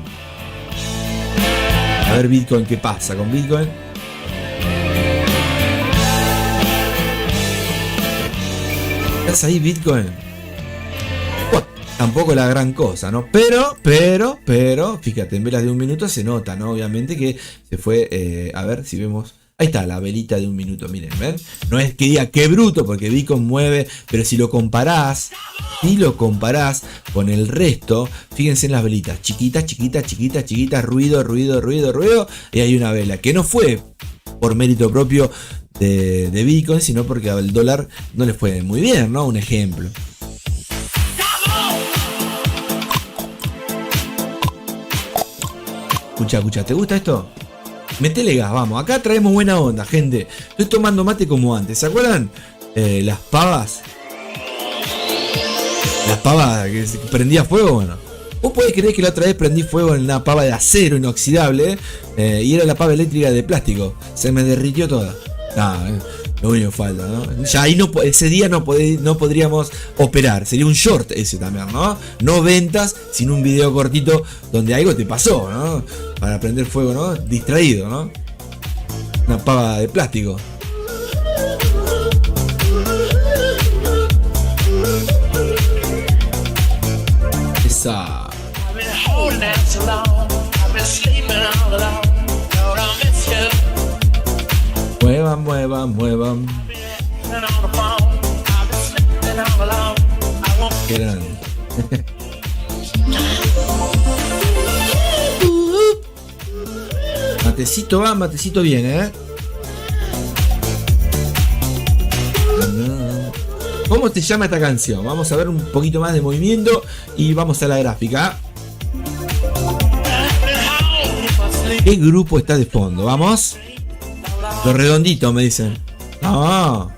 A ver Bitcoin, ¿qué pasa con Bitcoin? ¿Estás ahí, Bitcoin? Tampoco la gran cosa, ¿no? Pero, fíjate, en velas de un minuto se nota, ¿no? Obviamente que se fue, a ver si vemos. Ahí está, la velita de un minuto, miren, ¿ven? No es que diga qué bruto, porque Bitcoin mueve, pero si lo comparás con el resto, fíjense en las velitas, chiquitas, ruido, y hay una vela, que no fue por mérito propio de Bitcoin, sino porque al dólar no le fue muy bien, ¿no? Un ejemplo. Escucha, ¿te gusta esto? Metele gas, vamos. Acá traemos buena onda, gente. Estoy tomando mate como antes. ¿Se acuerdan? Las pavas. Las pavas que prendía fuego, bueno. Vos podés creer que la otra vez prendí fuego en una pava de acero inoxidable, y era la pava eléctrica de plástico. Se me derritió toda. Lo único que falta, ¿no? Ya ahí no, ese día no podríamos operar. Sería un short ese también, ¿no? No ventas, sino un video cortito donde algo te pasó, ¿no? Para prender fuego, ¿no? Distraído, ¿no? Una pava de plástico. Esa. Muevan. Qué grande. Matecito va, matecito viene, ¿eh? ¿Cómo te llama esta canción? Vamos a ver un poquito más de movimiento y vamos a la gráfica. ¿Qué grupo está de fondo? Vamos. Los redonditos me dicen. No.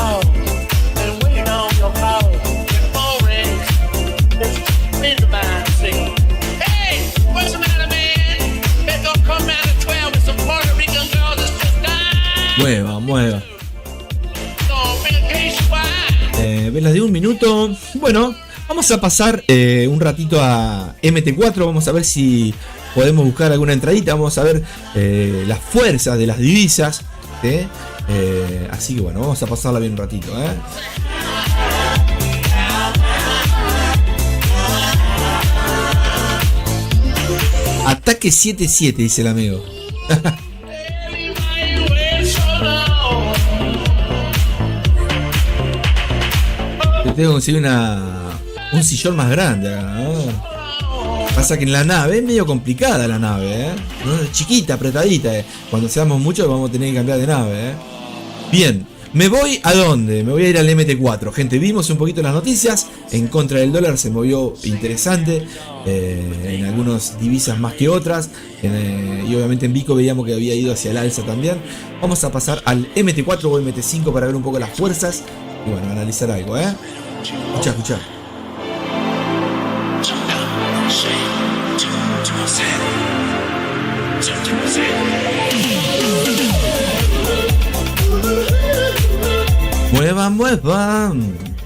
house and waiting on your call. Your phone rings. It's a friend of mine saying, "Hey, what's the matter, man? They're gonna come out at 12 with some Puerto Rican girls that's just died." Mueva. No, vacation, why? Velas de 1 minuto. Bueno, vamos a pasar un ratito a MT4. Vamos a ver si podemos buscar alguna entradita. Vamos a ver las fuerzas de las divisas. ¿Sí? Así que bueno, vamos a pasarla bien un ratito. Ataque 7-7, dice el amigo. Te tengo que conseguir un sillón más grande acá, ¿no? Pasa que en la nave es medio complicada la nave, ¿no? Es chiquita, apretadita. Cuando seamos muchos vamos a tener que cambiar de nave, Bien, me voy a dónde? Me voy a ir al MT4. Gente, vimos un poquito las noticias. En contra del dólar se movió interesante. En algunas divisas más que otras. Y obviamente en Vico veíamos que había ido hacia el alza también. Vamos a pasar al MT4 o MT5 para ver un poco las fuerzas. Y bueno, analizar algo, Escuchá. Mueva.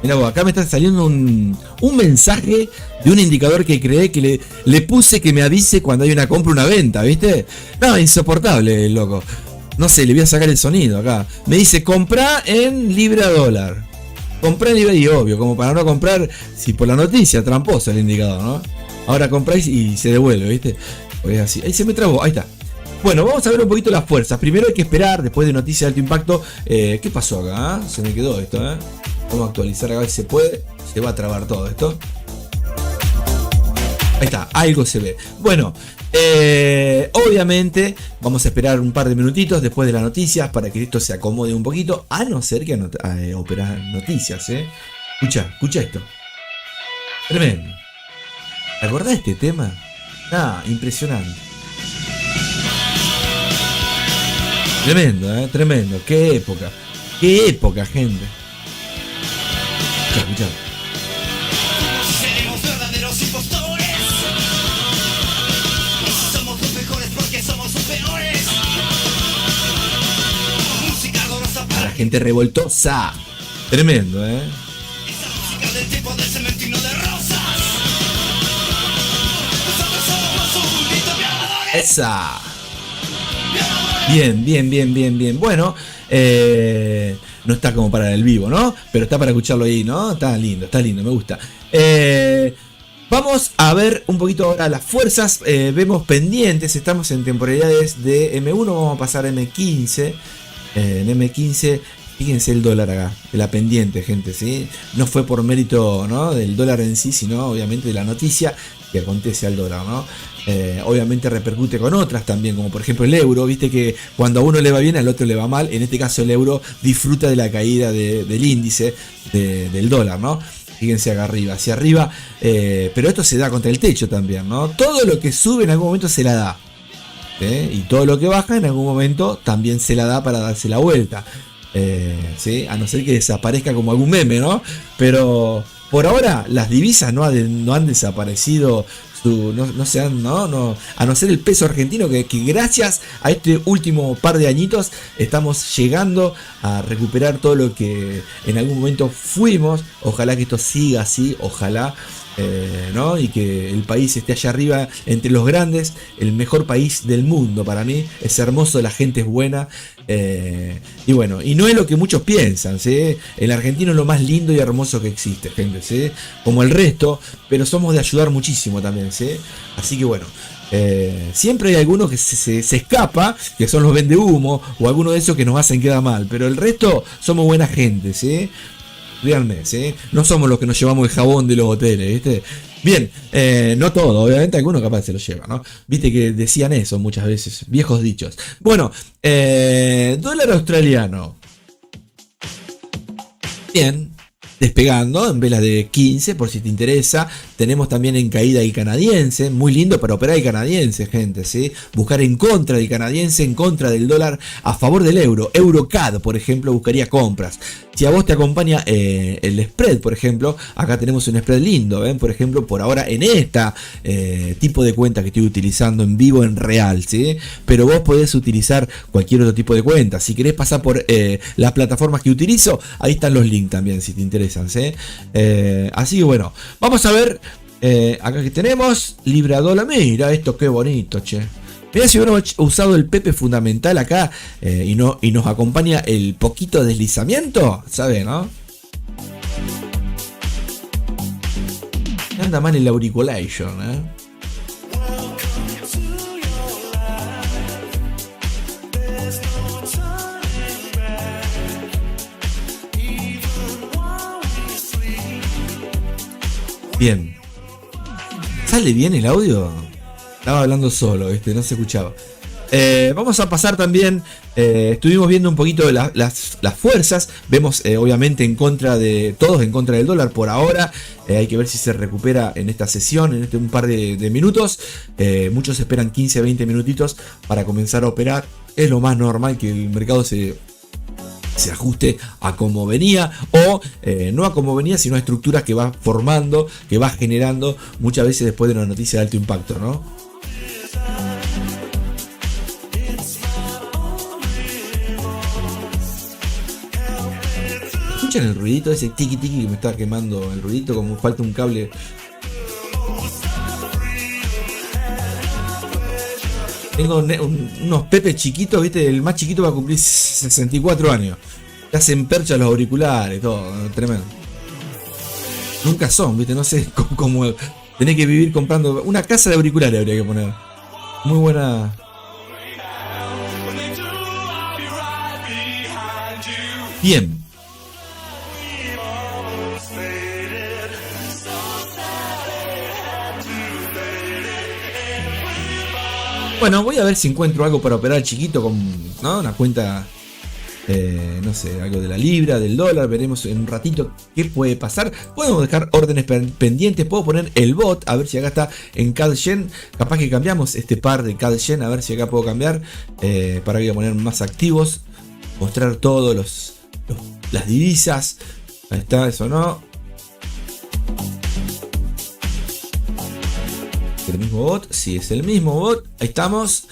Mira vos, acá me está saliendo un mensaje de un indicador que creé que le puse que me avise cuando hay una compra o una venta, ¿viste? No, insoportable, loco. No sé, le voy a sacar el sonido acá. Me dice, comprá en libra dólar. Comprá en libra y obvio, como para no comprar, si por la noticia, tramposo el indicador, ¿no? Ahora compráis y se devuelve, ¿viste? Pues así. Ahí se me trabó, ahí está. Bueno, vamos a ver un poquito las fuerzas. Primero hay que esperar, después de noticias de alto impacto. ¿Qué pasó acá? Se me quedó esto, Vamos a actualizar a ver si se puede. Se va a trabar todo esto. Ahí está, algo se ve. Bueno, obviamente vamos a esperar un par de minutitos después de las noticias para que esto se acomode un poquito. A no ser que operar noticias, Escucha esto. Tremendo. ¿Te acordás de este tema? Impresionante. Tremendo. Qué época, gente. Escuchá. Seremos verdaderos impostores. Somos los mejores porque somos los peores. Música dolorosa para la gente revoltosa. Tremendo, Esa música del tiempo del cementino de rosas. Nosotros somos un grito violadores. Esa. Bien. Bueno, no está como para el vivo, ¿no? Pero está para escucharlo ahí, ¿no? Está lindo, me gusta. Vamos a ver un poquito ahora las fuerzas. Vemos pendientes, estamos en temporalidades de M1, vamos a pasar a M15. En M15, fíjense el dólar acá, de la pendiente, gente, ¿sí? No fue por mérito, ¿no?, del dólar en sí, sino obviamente de la noticia que acontece al dólar, ¿no? Obviamente repercute con otras también, como por ejemplo el euro. Viste que cuando a uno le va bien, al otro le va mal. En este caso el euro disfruta de la caída del índice del dólar, ¿no? Fíjense acá arriba, hacia arriba. Pero esto se da contra el techo también, ¿no? Todo lo que sube en algún momento se la da. Y todo lo que baja en algún momento también se la da para darse la vuelta. ¿Sí? A no ser que desaparezca como algún meme, ¿no? Pero por ahora las divisas no han desaparecido. A no ser el peso argentino, que gracias a este último par de añitos estamos llegando a recuperar todo lo que en algún momento fuimos. Ojalá que esto siga así, ojalá, ¿no? Y que el país esté allá arriba entre los grandes, el mejor país del mundo para mí. Es hermoso, la gente es buena, y bueno, y no es lo que muchos piensan, ¿sí? El argentino es lo más lindo y hermoso que existe, gente, ¿sí? Como el resto, pero somos de ayudar muchísimo también, ¿sí? Así que bueno, siempre hay algunos que se escapa, que son los vendehumo, o algunos de esos que nos hacen quedar mal, pero el resto somos buena gente, ¿sí? Díganme, ¿sí? No somos los que nos llevamos el jabón de los hoteles, ¿viste? Bien, no todo, obviamente algunos capaz se lo llevan, ¿no? Viste que decían eso muchas veces, viejos dichos. Bueno, dólar australiano. Bien, despegando en velas de 15, por si te interesa. Tenemos también en caída el canadiense, muy lindo para operar el canadiense, gente, ¿sí? Buscar en contra del canadiense, en contra del dólar, a favor del euro. EuroCAD, por ejemplo, buscaría compras. Si a vos te acompaña el spread, por ejemplo, acá tenemos un spread lindo, ¿ven? Por ejemplo, por ahora en esta tipo de cuenta que estoy utilizando en vivo, en real, ¿sí? Pero vos podés utilizar cualquier otro tipo de cuenta. Si querés pasar por las plataformas que utilizo, ahí están los links también, si te interesan, ¿sí? Así que bueno, vamos a ver, acá que tenemos, Libra dólar, mira esto qué bonito, che. Mirá si hubiéramos usado el Pepe fundamental acá y nos acompaña el poquito deslizamiento, ¿sabe, no? Anda mal el auriculation, Bien. ¿Sale bien el audio? Estaba hablando solo, no se escuchaba. Vamos a pasar también. Estuvimos viendo un poquito de las fuerzas. Vemos obviamente en contra de todos, en contra del dólar por ahora. Hay que ver si se recupera en esta sesión, en un par de minutos. Muchos esperan 15-20 minutitos para comenzar a operar. Es lo más normal que el mercado se ajuste a como venía, o no a como venía, sino a estructuras que va formando, que va generando muchas veces después de una noticia de alto impacto, ¿no? ¿Escuchan el ruidito ese tiki tiki que me está quemando el ruidito como falta un cable? Tengo unos pepes chiquitos, ¿viste? El más chiquito va a cumplir 64 años. Te hacen percha los auriculares, todo, tremendo. Nunca son, ¿viste? No sé cómo tenés que vivir comprando una casa de auriculares, habría que poner. Muy buena. Bien. Bueno, voy a ver si encuentro algo para operar chiquito con, ¿no? Una cuenta, no sé, algo de la libra, del dólar. Veremos en un ratito qué puede pasar. Podemos dejar órdenes pendientes. Puedo poner el bot, a ver si acá está en CAD Yen. Capaz que cambiamos este par de CAD Yen, a ver si acá puedo cambiar. Para que voy a poner más activos. Mostrar todos las divisas. Ahí está, eso no. ¿El mismo bot? Sí, es el mismo bot. Ahí estamos.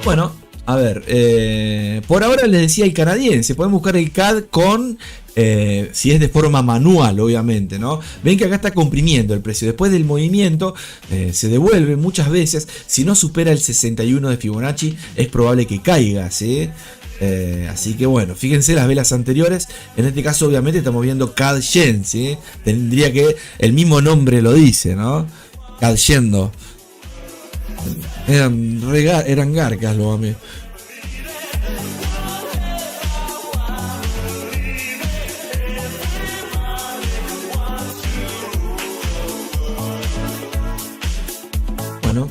Bueno, a ver. Por ahora les decía el canadiense. Pueden buscar el CAD con... si es de forma manual, obviamente, ¿no? Ven que acá está comprimiendo el precio. Después del movimiento se devuelve muchas veces. Si no supera el 61 de Fibonacci, es probable que caiga, ¿sí? Así que bueno, fíjense las velas anteriores. En este caso obviamente estamos viendo CAD Yen, ¿sí? Tendría que, el mismo nombre lo dice, ¿no? CAD Yendo. Eran garcas los amigos. Bueno.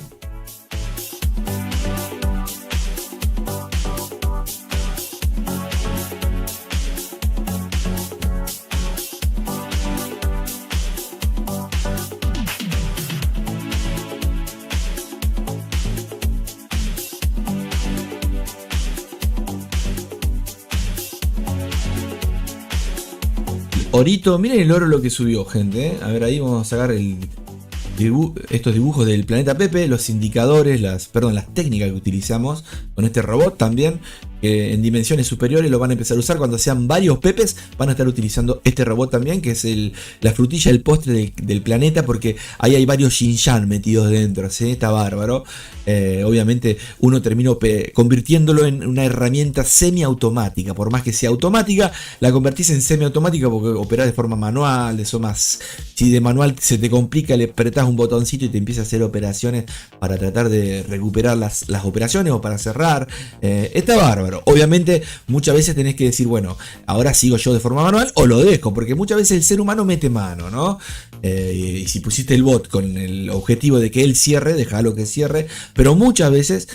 Orito, miren el oro lo que subió, gente, ¿eh? A ver, ahí vamos a sacar estos dibujos del planeta Pepe, los indicadores, las técnicas que utilizamos con este robot también. En dimensiones superiores lo van a empezar a usar cuando sean varios Pepes. Van a estar utilizando este robot también, que es la frutilla del postre del planeta, porque ahí hay varios Xinjiang metidos dentro, ¿sí? Está bárbaro. Obviamente uno terminó convirtiéndolo en una herramienta semiautomática. Por más que sea automática, la convertís en semiautomática porque operás de forma manual. Si de manual se te complica, le apretás un botoncito y te empieza a hacer operaciones para tratar de recuperar las operaciones o para cerrar. Está bárbaro. Obviamente muchas veces tenés que decir, bueno, ahora sigo yo de forma manual o lo dejo, porque muchas veces el ser humano mete mano, ¿no? Y si pusiste el bot con el objetivo de que él cierre, déjalo que cierre, pero muchas veces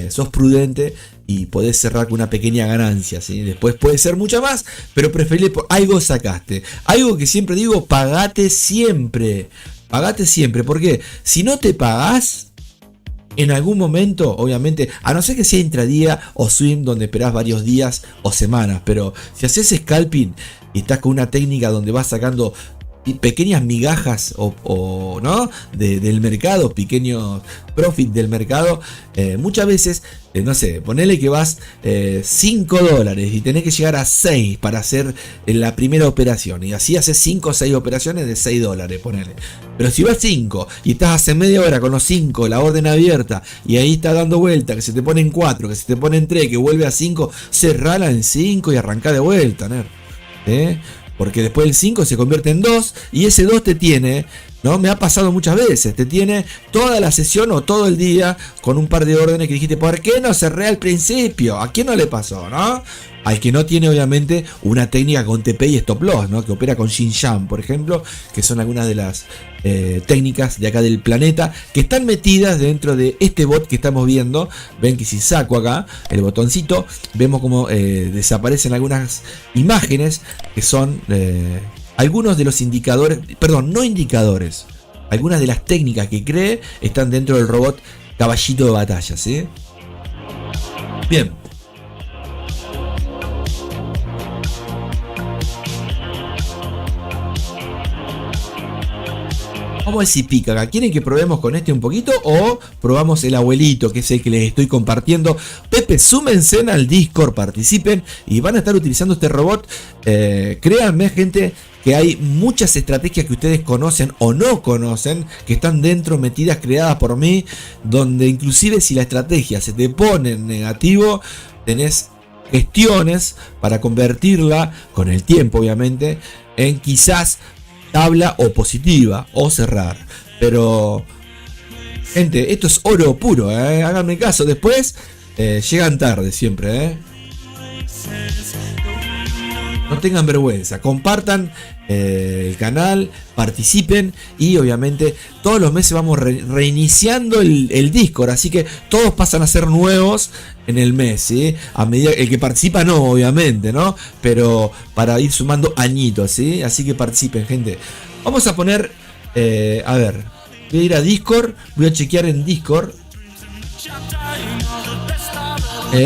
sos prudente y podés cerrar con una pequeña ganancia, ¿sí? Después puede ser mucha más, pero preferible por algo sacaste. Algo que siempre digo, pagate siempre. Pagate siempre, porque si no te pagás, en algún momento, obviamente, a no ser que sea intradía o swing donde esperás varios días o semanas, pero si haces scalping y estás con una técnica donde vas sacando pequeñas migajas o ¿no? del mercado, pequeños profit del mercado, muchas veces, no sé, ponele que vas $5 y tenés que llegar a 6 para hacer la primera operación, y así haces 5 o 6 operaciones de $6, ponele. Pero si vas 5 y estás hace media hora con los 5, la orden abierta, y ahí está dando vuelta, que se te ponen 4, que se te ponen 3, que vuelve a 5, cerrala en 5 y arrancá de vuelta, ¿no? Porque después el 5 se convierte en 2 y ese 2 te tiene, ¿no? Me ha pasado muchas veces, te tiene toda la sesión o todo el día con un par de órdenes que dijiste, ¿por qué no cerré al principio? ¿A quién no le pasó, no? Al que no tiene obviamente una técnica con TP y stop loss, ¿no? Que opera con Xinjiang, por ejemplo, que son algunas de las técnicas de acá del planeta que están metidas dentro de este bot que estamos viendo. Ven que si saco acá el botoncito, vemos como desaparecen algunas imágenes que son algunos de los indicadores, perdón, no indicadores, algunas de las técnicas que cree están dentro del robot caballito de batalla, ¿sí? Bien. Vamos a ver si pica acá. ¿Quieren que probemos con este un poquito o probamos el abuelito, que es el que les estoy compartiendo? Pepe, súmense al Discord, participen y van a estar utilizando este robot. Créanme, gente, que hay muchas estrategias que ustedes conocen o no conocen, que están dentro, metidas, creadas por mí, donde inclusive si la estrategia se te pone en negativo, tenés gestiones para convertirla, con el tiempo obviamente, en quizás tabla o positiva o cerrar. Pero gente, esto es oro puro, háganme caso. Después llegan tarde siempre, no tengan vergüenza, compartan el canal, participen y obviamente todos los meses vamos reiniciando el Discord, así que todos pasan a ser nuevos en el mes, ¿sí? A medida el que participa no, obviamente, ¿no? Pero para ir sumando añitos, ¿sí? Así que participen, gente. Vamos a poner, a ver, voy a ir a Discord, voy a chequear en Discord.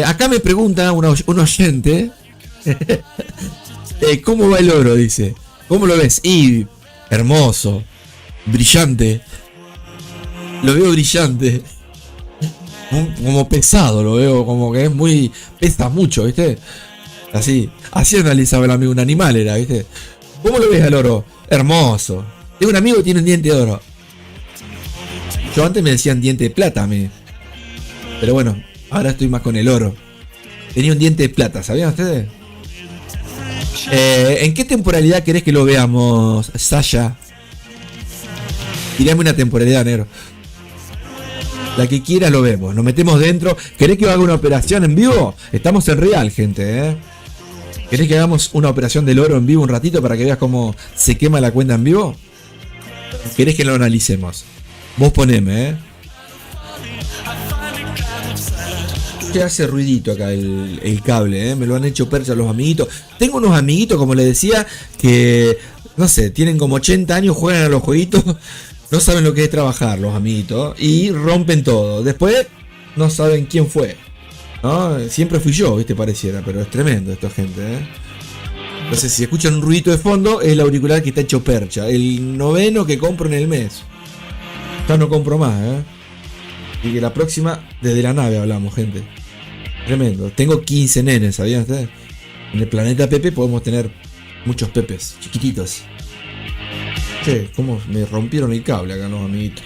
Acá me pregunta un oyente, ¿cómo va el oro? Dice, ¿cómo lo ves? Y hermoso, brillante, lo veo brillante. Como pesado lo veo, como que es muy, pesa mucho, ¿viste? Así analizaba el amigo, un animal era, ¿viste? ¿Cómo lo ves al oro? Hermoso. Tengo un amigo que tiene un diente de oro. Yo antes me decían diente de plata a mí, pero bueno, ahora estoy más con el oro. Tenía un diente de plata, ¿sabían ustedes? ¿En qué temporalidad querés que lo veamos, Sasha? Tirame una temporalidad, negro. La que quieras lo vemos, nos metemos dentro. ¿Querés que haga una operación en vivo? Estamos en real, gente, ¿Querés que hagamos una operación del oro en vivo un ratito para que veas cómo se quema la cuenta en vivo? ¿Querés que lo analicemos? Vos poneme, ¿Qué hace ruidito acá el cable, Me lo han hecho percha los amiguitos. Tengo unos amiguitos, como les decía, que, no sé, tienen como 80 años, juegan a los jueguitos. No saben lo que es trabajar los amiguitos y rompen todo. Después no saben quién fue, ¿no? Siempre fui yo, ¿viste? Pareciera, pero es tremendo esta gente, Entonces, si escuchan un ruidito de fondo, es el auricular que está hecho percha. El 9º que compro en el mes. Ya no compro más, Y que la próxima, desde la nave hablamos, gente. Tremendo. Tengo 15 nenes, ¿sabían ustedes? En el planeta Pepe podemos tener muchos Pepes, chiquititos. Che, cómo me rompieron el cable acá los amiguitos.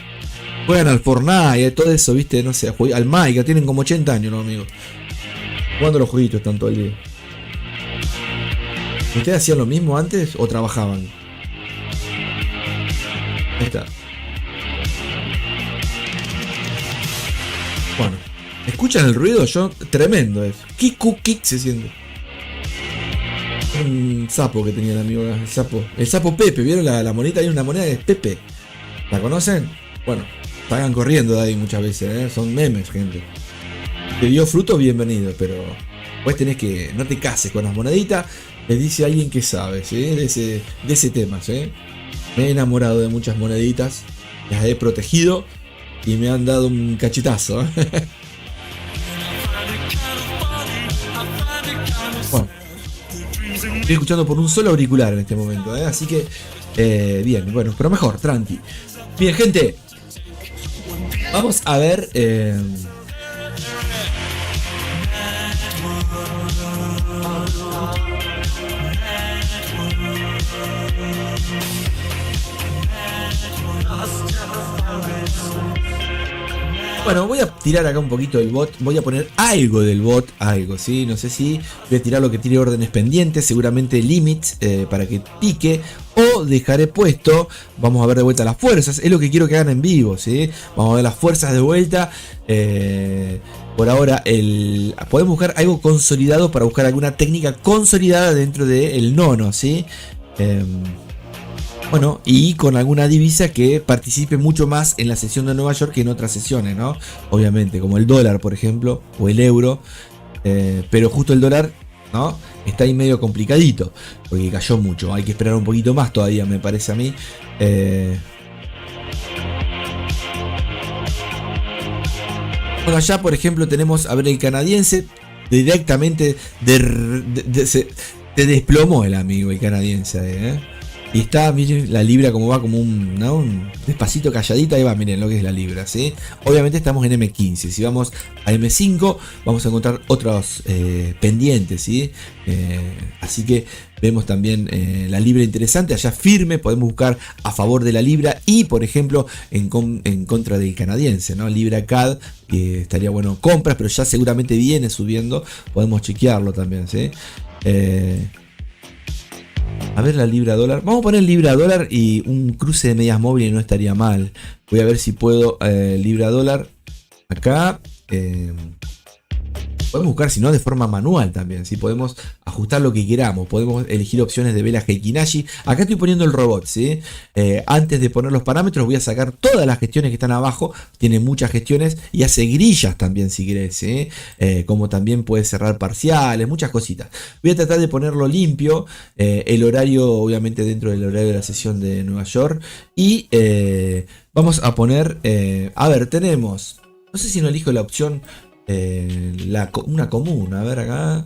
Juegan al Fortnite, todo eso, viste, no sé, al Minecraft, tienen como 80 años los amigos. Jugando los jueguitos están todo el día. ¿Ustedes hacían lo mismo antes o trabajaban? Ahí está. Bueno, ¿escuchan el ruido? Tremendo es. Kik se siente. Un sapo que tenía el amigo acá, el sapo Pepe, ¿vieron la moneda? Hay una moneda que es Pepe. ¿La conocen? Bueno, salgan corriendo de ahí muchas veces, son memes, gente. te dio fruto, bienvenido, pero pues tenés que, no te cases con las moneditas, les dice alguien que sabe, ¿sí? de ese tema, ¿sí? Me he enamorado de muchas moneditas, las he protegido y me han dado un cachetazo. Bueno, estoy escuchando por un solo auricular en este momento, así que bien, bueno, pero mejor, tranqui. Bien, gente, vamos a ver. Bueno, voy a tirar acá un poquito del bot, voy a poner algo del bot, algo, ¿sí? No sé si voy a tirar lo que tire órdenes pendientes, seguramente limits para que pique, o dejaré puesto, vamos a ver de vuelta las fuerzas, es lo que quiero que hagan en vivo, ¿sí? Vamos a ver las fuerzas de vuelta, por ahora podemos buscar algo consolidado para buscar alguna técnica consolidada dentro del nono, ¿sí? Bueno, y con alguna divisa que participe mucho más en la sesión de Nueva York que en otras sesiones, ¿no? Obviamente, como el dólar, por ejemplo, o el euro. Pero justo el dólar, ¿no? Está ahí medio complicadito, porque cayó mucho. Hay que esperar un poquito más todavía, me parece a mí. Bueno, allá, por ejemplo, tenemos, a ver, el canadiense. Directamente se desplomó el amigo, el canadiense, Y está, miren la libra como va, como un despacito calladita, ahí va, miren lo que es la libra, ¿sí? Obviamente estamos en M15, si vamos a M5 vamos a encontrar otros pendientes, ¿sí? Así que vemos también la libra interesante, allá firme, podemos buscar a favor de la libra y por ejemplo en contra del canadiense, ¿no? Libra CAD, estaría bueno compras, pero ya seguramente viene subiendo, podemos chequearlo también, ¿sí? A ver la libra dólar. Vamos a poner libra dólar y un cruce de medias móviles no estaría mal. Voy a ver si puedo libra dólar acá. Podemos buscar, si no, de forma manual también. ¿Sí? Podemos ajustar lo que queramos. Podemos elegir opciones de velas Heikinashi. Acá estoy poniendo el robot, ¿sí? Antes de poner los parámetros voy a sacar todas las gestiones que están abajo. Tiene muchas gestiones y hace grillas también si querés, ¿sí? Como también puede cerrar parciales, muchas cositas. Voy a tratar de ponerlo limpio. El horario, obviamente, dentro del horario de la sesión de Nueva York. Y vamos a poner... a ver, tenemos... No sé si no elijo la opción... una común, a ver acá.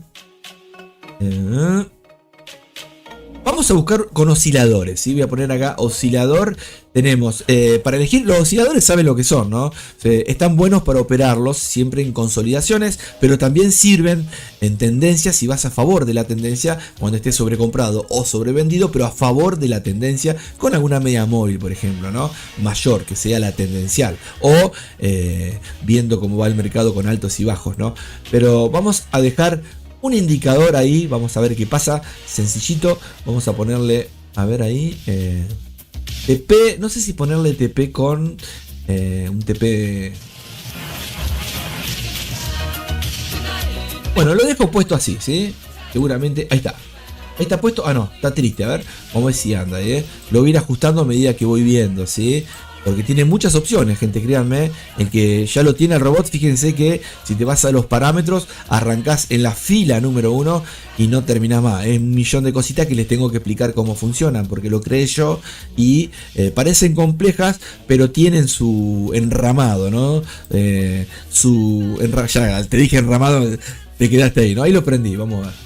Vamos a buscar con osciladores, ¿sí? Voy a poner acá oscilador. Tenemos, para elegir, los osciladores saben lo que son, ¿no? Están buenos para operarlos, siempre en consolidaciones, pero también sirven en tendencias si vas a favor de la tendencia cuando esté sobrecomprado o sobrevendido, pero a favor de la tendencia con alguna media móvil, por ejemplo, ¿no? Mayor, que sea la tendencial, o viendo cómo va el mercado con altos y bajos, ¿no? Pero vamos a dejar un indicador ahí, vamos a ver qué pasa, sencillito, vamos a ponerle, a ver ahí, TP, no sé si ponerle TP con un TP, bueno, lo dejo puesto así, ¿sí? Seguramente, ahí está puesto, no, está triste, a ver, vamos a ver si anda, lo voy a ir ajustando a medida que voy viendo, ¿sí? Porque tiene muchas opciones, gente, créanme. El que ya lo tiene el robot, fíjense que si te vas a los parámetros, arrancás en la fila número 1 y no terminás más. Es un millón de cositas que les tengo que explicar cómo funcionan, porque lo creé yo y parecen complejas, pero tienen su enramado, ¿no? Ya te dije enramado, te quedaste ahí, ¿no? Ahí lo prendí, vamos a ver.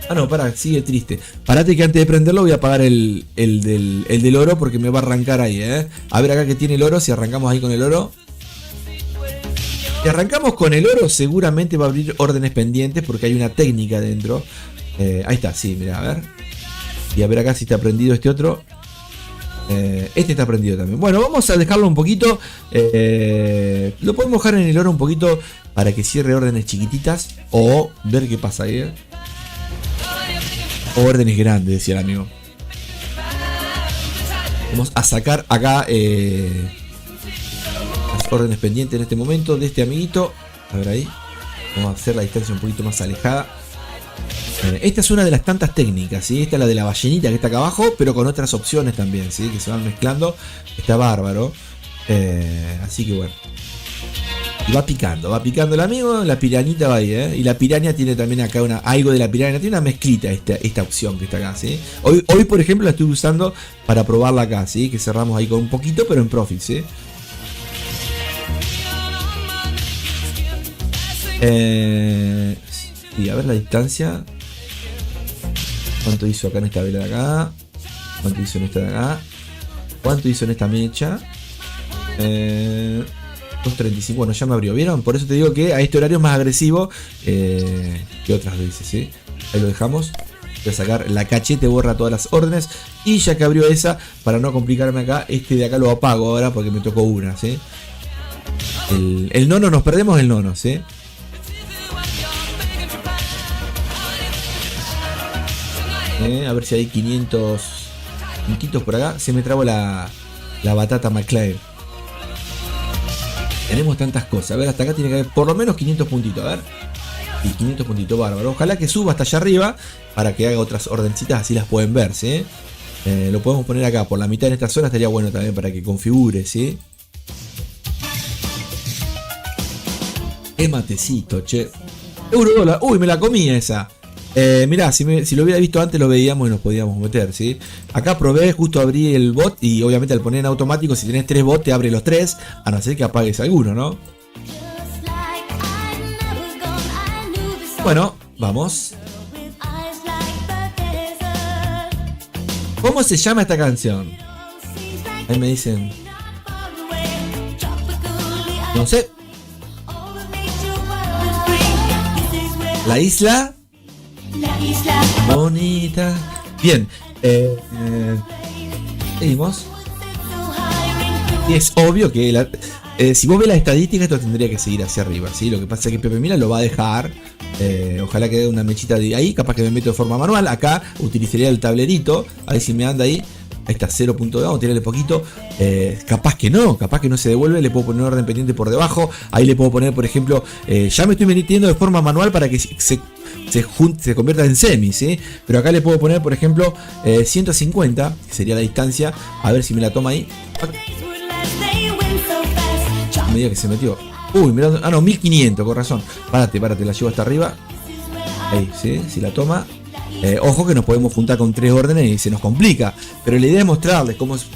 Ah, no, pará, sigue triste. Parate que antes de prenderlo voy a apagar el del oro porque me va a arrancar ahí, A ver acá que tiene el oro, si arrancamos ahí con el oro. Si arrancamos con el oro seguramente va a abrir órdenes pendientes porque hay una técnica dentro. Ahí está, sí, mira, a ver. Y a ver acá si está prendido este otro. Este está prendido también. Bueno, vamos a dejarlo un poquito. Lo podemos dejar en el oro un poquito para que cierre órdenes chiquititas o ver qué pasa ahí, órdenes grandes, decía el amigo. Vamos a sacar acá las órdenes pendientes en este momento de este amiguito. A ver ahí. Vamos a hacer la distancia un poquito más alejada. Esta es una de las tantas técnicas, ¿sí? Esta es la de la ballenita que está acá abajo, pero con otras opciones también, ¿sí? Que se van mezclando. Está bárbaro. Así que bueno. Y va picando el amigo, la pirañita va ahí, ¿eh? Y la piraña tiene también acá algo de la piraña, tiene una mezclita esta opción que está acá, ¿sí? Hoy, por ejemplo, la estoy usando para probarla acá, ¿sí? Que cerramos ahí con un poquito, pero en profit, ¿sí? Y a ver la distancia. ¿Cuánto hizo acá en esta vela de acá? ¿Cuánto hizo en esta de acá? ¿Cuánto hizo en esta mecha? 2.35, bueno, ya me abrió, ¿vieron? Por eso te digo que a este horario es más agresivo que otras veces, ¿sí? Ahí lo dejamos. Voy a sacar la cachete, borra todas las órdenes. Y ya que abrió esa, para no complicarme acá, este de acá lo apago ahora porque me tocó una, ¿sí? El nono, nos perdemos el nono, ¿sí? A ver si hay 500 puntitos por acá. Se me trabó la batata McLaren. Tenemos tantas cosas. A ver, hasta acá tiene que haber por lo menos 500 puntitos. A ver. Y 500 puntitos, bárbaro. Ojalá que suba hasta allá arriba para que haga otras ordencitas, así las pueden ver, ¿sí? Lo podemos poner acá por la mitad en esta zona. Estaría bueno también para que configure, ¿sí? Qué matecito, che. Eurodólar. Uy, me la comí esa. Mirá, si lo hubiera visto antes lo veíamos y nos podíamos meter, ¿sí? Acá probé, justo abrí el bot y obviamente al poner en automático, si tenés 3 bots te abre los 3, a no ser que apagues alguno, ¿no? Bueno, vamos. ¿Cómo se llama esta canción? Ahí me dicen. No sé. La isla bonita. Bien. Seguimos. Y es obvio que si vos ves las estadísticas, esto tendría que seguir hacia arriba, ¿sí? Lo que pasa es que Pepe Mila lo va a dejar. Ojalá que dé una mechita de ahí. Capaz que me meto de forma manual. Acá utilizaría el tablerito. A ver si me anda ahí. Ahí está, 0.2, vamos a tirarle poquito. Capaz que no se devuelve. Le puedo poner orden pendiente por debajo. Ahí le puedo poner, por ejemplo, ya me estoy metiendo de forma manual para que se convierta en semi, ¿sí? Pero acá le puedo poner, por ejemplo, 150, que sería la distancia. A ver si me la toma ahí. A medida que se metió. Uy, mirá, no, 1500, con razón. Párate, la llevo hasta arriba. Ahí, ¿sí? Si la toma. Ojo que nos podemos juntar con 3 órdenes y se nos complica. Pero la idea es mostrarles cómo se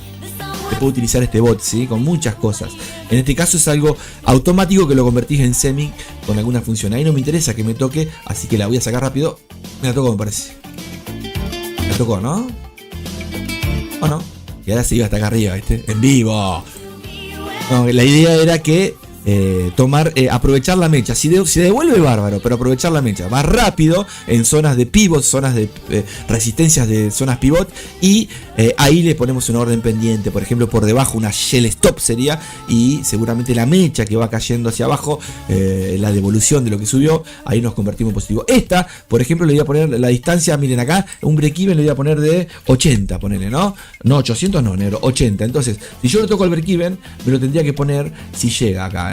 puede utilizar este bot, ¿sí? Con muchas cosas. En este caso es algo automático que lo convertís en semi con alguna función. Ahí no me interesa que me toque, así que la voy a sacar rápido. Me la tocó, me parece. Me tocó, ¿no? ¿O no? Y ahora se iba hasta acá arriba, ¿viste? En vivo. No, la idea era que aprovechar la mecha. Si devuelve, bárbaro, pero aprovechar la mecha más rápido en zonas de pivot, zonas de resistencias de zonas pivot, y ahí le ponemos una orden pendiente, por ejemplo por debajo una shell stop sería, y seguramente la mecha que va cayendo hacia abajo, la devolución de lo que subió, ahí nos convertimos en positivo. Esta, por ejemplo, le voy a poner la distancia, miren acá, un break-even le voy a poner de 80, ponele, ¿no? No 800, no, negro, 80. Entonces, si yo le toco el break-even, me lo tendría que poner si llega acá,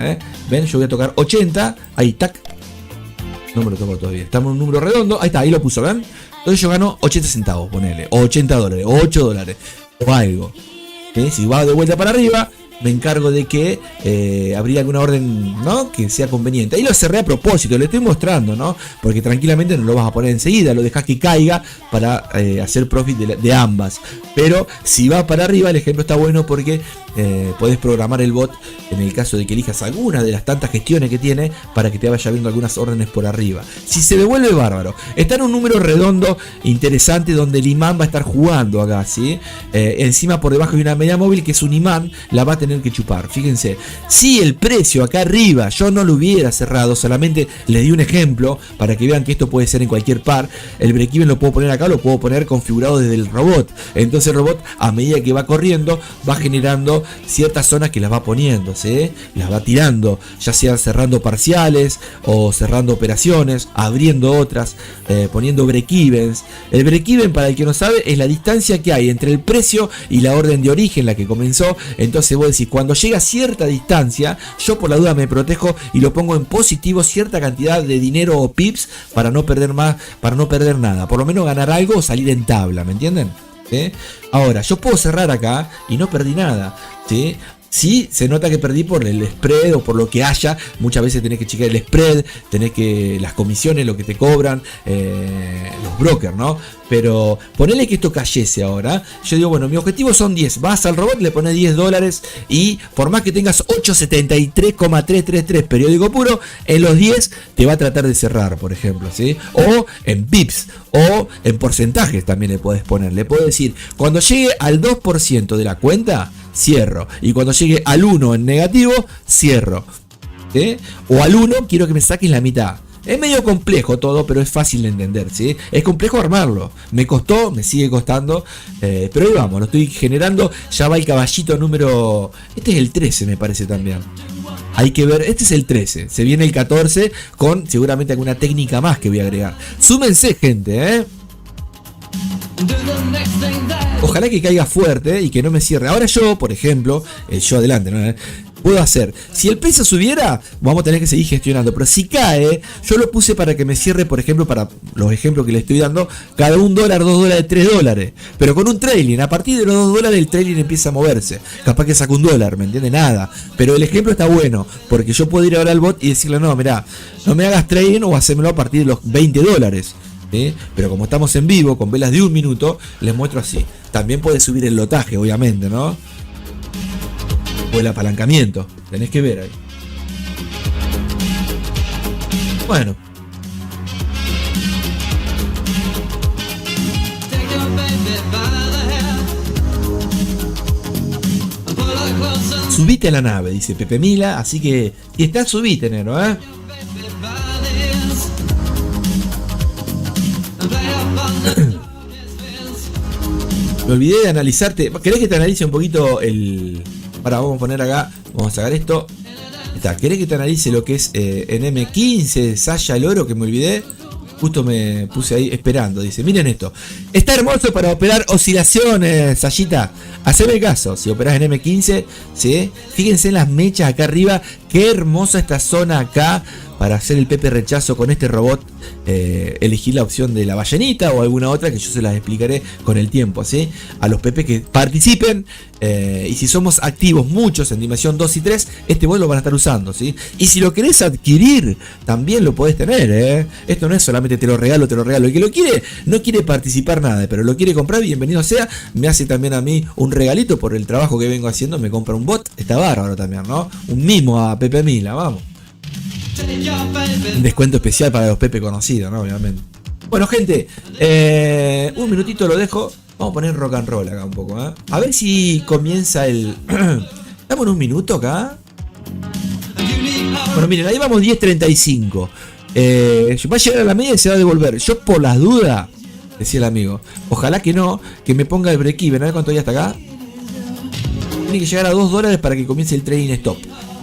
Ven, yo voy a tocar 80, ahí, tac. No me lo toco todavía, estamos en un número redondo, ahí está, ahí lo puso, ¿ven? Entonces yo gano 80 centavos, ponele, o 80 dólares, o 8 dólares, o algo. Si va de vuelta para arriba, me encargo de que habría alguna orden, ¿no? Que sea conveniente. Ahí lo cerré a propósito, le estoy mostrando, ¿no? Porque tranquilamente no lo vas a poner enseguida, lo dejas que caiga para hacer profit de ambas. Pero si va para arriba, el ejemplo está bueno porque podés programar el bot en el caso de que elijas alguna de las tantas gestiones que tiene para que te vaya viendo algunas órdenes por arriba. Si se devuelve, bárbaro. Está en un número redondo interesante donde el imán va a estar jugando acá, ¿sí? Encima por debajo hay una media móvil que es un imán, la va a tener que chupar. Fíjense, si el precio acá arriba yo no lo hubiera cerrado, solamente les di un ejemplo para que vean que esto puede ser en cualquier par. El break-even lo puedo poner acá, lo puedo poner configurado desde el robot. Entonces el robot, a medida que va corriendo, va generando ciertas zonas que las va poniendo, ¿sí? Las va tirando, ya sea cerrando parciales o cerrando operaciones, abriendo otras, poniendo break-evens. El break-even, para el que no sabe, es la distancia que hay entre el precio y la orden de origen, la que comenzó. Entonces vos decís, cuando llega a cierta distancia, yo por la duda me protejo y lo pongo en positivo cierta cantidad de dinero o pips para no perder más, para no perder nada, por lo menos ganar algo o salir en tabla, ¿me entienden? ¿Sí? Ahora, yo puedo cerrar acá y no perdí nada, ¿sí? Sí, se nota que perdí por el spread o por lo que haya. Muchas veces tenés que chequear el spread, tenés que las comisiones, lo que te cobran, los brokers, ¿no? Pero ponele que esto cayese ahora. Yo digo, bueno, mi objetivo son 10. Vas al robot, le pones $10 y por más que tengas 873,333 periódico puro, en los 10 te va a tratar de cerrar, por ejemplo, ¿sí? O en pips o en porcentajes también le podés poner. Le puedo decir, cuando llegue al 2% de la cuenta, cierro. Y cuando llegue al 1 en negativo, cierro. ¿Sí? O al 1 quiero que me saquen la mitad. Es medio complejo todo, pero es fácil de entender, ¿sí? Es complejo armarlo. Me costó, me sigue costando. Pero ahí vamos, lo estoy generando. Ya va el caballito número... Este es el 13, me parece también. Hay que ver, este es el 13. Se viene el 14 con seguramente alguna técnica más que voy a agregar. Súmense, gente, ¿eh? Ojalá que caiga fuerte y que no me cierre. Ahora yo, por ejemplo, yo adelante, ¿no? Puedo hacer, si el peso subiera, vamos a tener que seguir gestionando, pero si cae, yo lo puse para que me cierre, por ejemplo, para los ejemplos que le estoy dando, cada $1, $2, $3, pero con un trailing, a partir de los $2 el trailing empieza a moverse, capaz que saca $1, ¿me entiende? Nada, pero el ejemplo está bueno, porque yo puedo ir ahora al bot y decirle, no, mirá, no me hagas trading o hacémelo a partir de los $20, ¿sí? Pero como estamos en vivo, con velas de 1 minuto, les muestro así, también puede subir el lotaje, obviamente, ¿no? O el apalancamiento, tenés que ver ahí. Bueno. Subite a la nave, dice Pepe Mila, así que si estás, subite, nero, ¿eh? Me olvidé de analizarte. ¿Querés que te analice un poquito el... Ahora vamos a poner acá, vamos a sacar esto. Está, ¿querés que te analice lo que es en M15, Saya el oro, que me olvidé? Justo me puse ahí esperando, dice, miren esto. Está hermoso para operar oscilaciones, Sayita. Haceme caso, si operás en M15, ¿sí? Fíjense en las mechas acá arriba. Qué hermosa esta zona acá para hacer el Pepe rechazo con este robot. Elegir la opción de la ballenita o alguna otra que yo se las explicaré con el tiempo, ¿sí? A los Pepe que participen. Y si somos activos muchos en dimensión 2 y 3, este bot lo van a estar usando, ¿sí? Y si lo querés adquirir, también lo podés tener, ¿eh? Esto no es solamente te lo regalo. El que lo quiere, no quiere participar nada, pero lo quiere comprar, bienvenido sea. Me hace también a mí un regalito por el trabajo que vengo haciendo. Me compra un bot, está bárbaro también, ¿no? Un mimo a Pepe Mila, vamos. Un descuento especial para los Pepe conocidos, ¿no? Obviamente. Bueno, gente, un minutito lo dejo. Vamos a poner rock and roll acá un poco, ¿eh? A ver si comienza el... ¿Estamos en un minuto acá? Bueno, miren, ahí vamos 10:35. Va a llegar a la media y se va a devolver. Yo por las dudas, decía el amigo, ojalá que no, que me ponga el break-even. A ver cuánto ya está acá. Tiene que llegar a $2 para que comience el trading stop.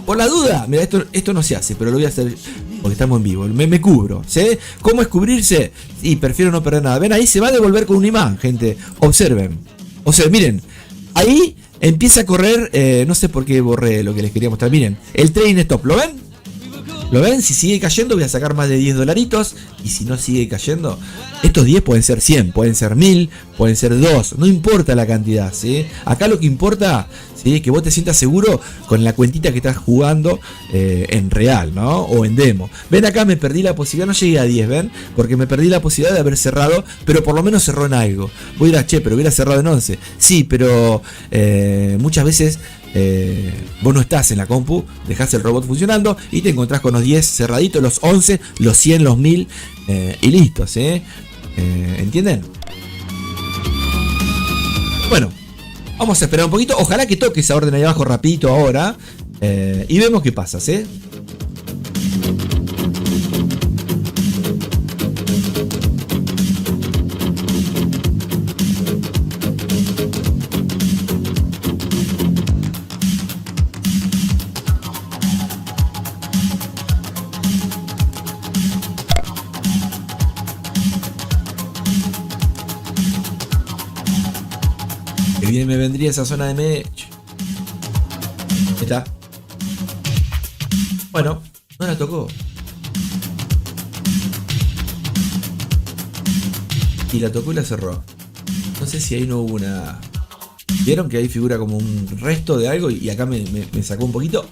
Por la duda, mira, esto no se hace, pero lo voy a hacer porque estamos en vivo. Me cubro, ¿sí? ¿Cómo es cubrirse? Sí, prefiero no perder nada. Ven, ahí se va a devolver con un imán, gente. Observen. O sea, miren, ahí empieza a correr. No sé por qué borré lo que les quería mostrar. Miren, el trading stop, ¿lo ven? ¿Lo ven? Si sigue cayendo voy a sacar más de $10. Y si no sigue cayendo, estos 10 pueden ser 100, pueden ser 1000, pueden ser 2. No importa la cantidad, ¿sí? Acá lo que importa, ¿sí?, es que vos te sientas seguro con la cuentita que estás jugando en real, ¿no? O en demo. Ven acá, me perdí la posibilidad, no llegué a 10, ¿ven? Porque me perdí la posibilidad de haber cerrado, pero por lo menos cerró en algo. Voy a ir a, che, pero hubiera cerrado en 11. Sí, pero muchas veces... vos no estás en la compu, dejás el robot funcionando y te encontrás con los 10 cerraditos, los 11, los 100, los 1000 y listos, ¿entienden? Bueno, vamos a esperar un poquito, ojalá que toque esa orden ahí abajo rapidito ahora y vemos qué pasa, ¿sí? Que bien me vendría esa zona de medio. Ahí está. Bueno, no la tocó. Y la tocó y la cerró. No sé si ahí no hubo una ¿Vieron que ahí figura como un resto de algo? Y acá me sacó un poquito.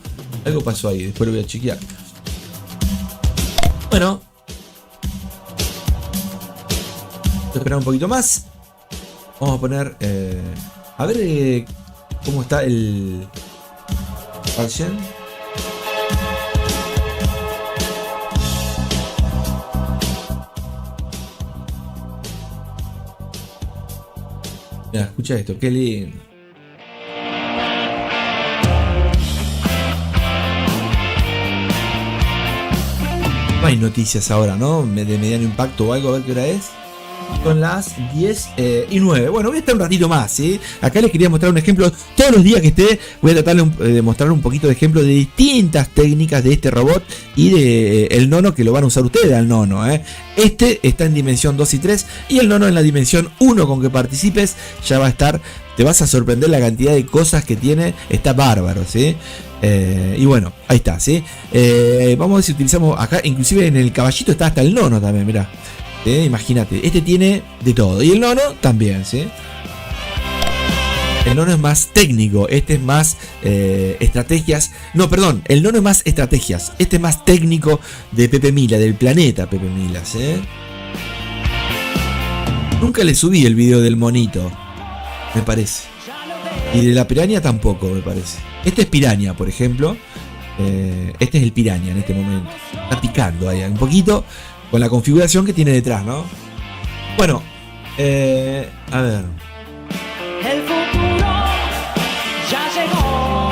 Algo pasó ahí, después lo voy a chequear. Bueno. Voy a esperar un poquito más. Vamos a poner... a ver cómo está el... Action. Mira, escucha esto, qué lindo. No hay noticias ahora, ¿no? De mediano impacto o algo, a ver qué hora es. Son las 10:09. Bueno, voy a estar un ratito más, ¿sí? Acá les quería mostrar un ejemplo. Todos los días que esté, voy a tratar de mostrar un poquito de ejemplo de distintas técnicas de este robot y de el nono que lo van a usar ustedes al nono, ¿eh? Este está en dimensión 2 y 3 y el nono en la dimensión 1 con que participes ya va a estar. Te vas a sorprender la cantidad de cosas que tiene. Está bárbaro, ¿sí? Y bueno, ahí está, ¿sí? Vamos a ver si utilizamos acá. Inclusive en el caballito está hasta el nono también, mirá. Imagínate, este tiene de todo. Y el nono también, ¿sí? El nono es más técnico, este es más estrategias. No, perdón, el nono es más estrategias. Este es más técnico de Pepe Mila, del planeta Pepe Mila, ¿sí? Nunca le subí el video del monito, me parece. Y de la piraña tampoco, me parece. Este es piraña, por ejemplo. Este es el piraña en este momento. Está picando ahí un poquito. Con la configuración que tiene detrás, ¿no? Bueno, a ver. El futuro ya llegó.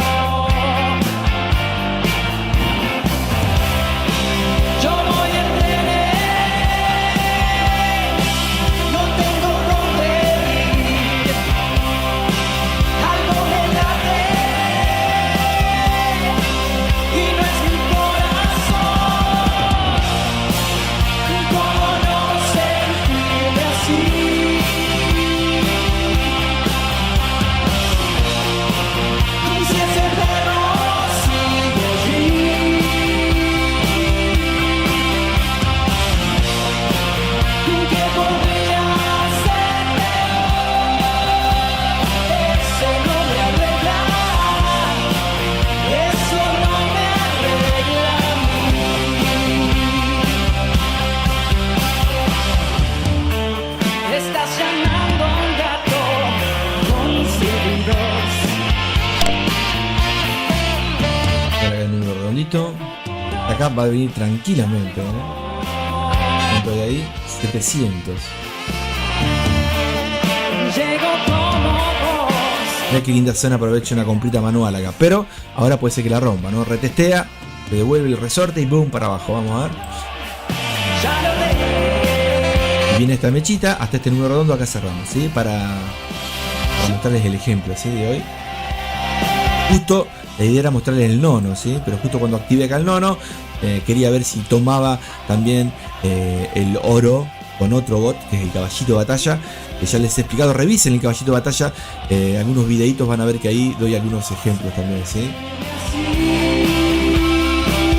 Yo voy en tren, no tengo dónde ir. Algo me late y no es mi corazón. ¿Cómo no sentirme así? Y si ese perro sigue allí, ¿qué podría ser peor? Eso no me arregla, eso no me arregla a mí. Estás llamando a un gato con silbidos. Acá el número redondito. Acá va a venir tranquilamente, ¿Cuánto hay ahí? 700. Llego como vos. Mira qué linda zona, aprovecha una comprita manual acá. Pero ahora puede ser que la rompa, ¿no? Retestea, le devuelve el resorte y boom para abajo. Vamos a ver. Ya lo dejé. Y viene esta mechita, hasta este número redondo acá cerramos, ¿sí? Para mostrarles el ejemplo, ¿sí? De hoy. Justo la idea era mostrarles el nono, ¿sí? Pero justo cuando activé acá el nono, quería ver si tomaba también el oro con otro bot, que es el caballito de batalla. Que ya les he explicado, revisen el caballito de batalla. Algunos videitos van a ver que ahí doy algunos ejemplos también, ¿sí?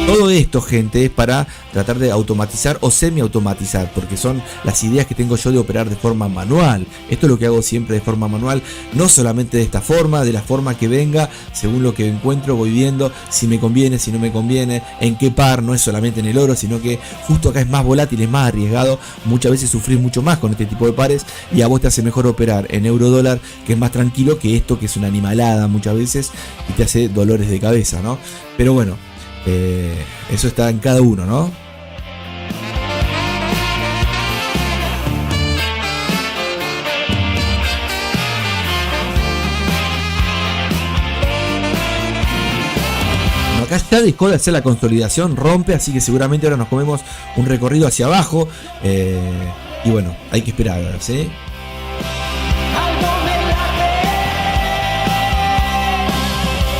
Todo esto, gente, es para tratar de automatizar o semi-automatizar, porque son las ideas que tengo yo de operar de forma manual. Esto es lo que hago siempre de forma manual, no solamente de esta forma, de la forma que venga, según lo que encuentro voy viendo si me conviene, si no me conviene, en qué par. No es solamente en el oro, sino que justo acá es más volátil, es más arriesgado. Muchas veces sufrís mucho más con este tipo de pares y a vos te hace mejor operar en euro-dólar, que es más tranquilo, que esto que es una animalada muchas veces y te hace dolores de cabeza, ¿no? Pero bueno, eso está en cada uno, ¿no? Bueno, acá ya dejó de hacer la consolidación, rompe, así que seguramente ahora nos comemos un recorrido hacia abajo. Y bueno, hay que esperar, ¿sí? Algo me late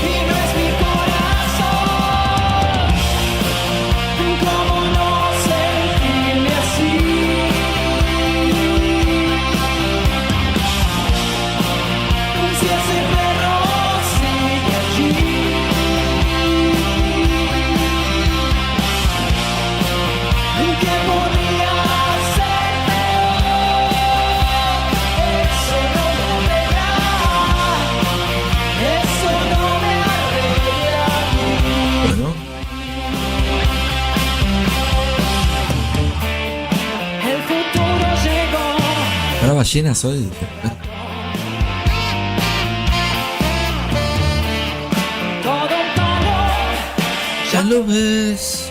y no es mi corazón. ¿Cómo no sentirme así? Si ese perro sigue allí, ¿qué podría ser peor? ballenas hoy. todo palo. Ya lo ves.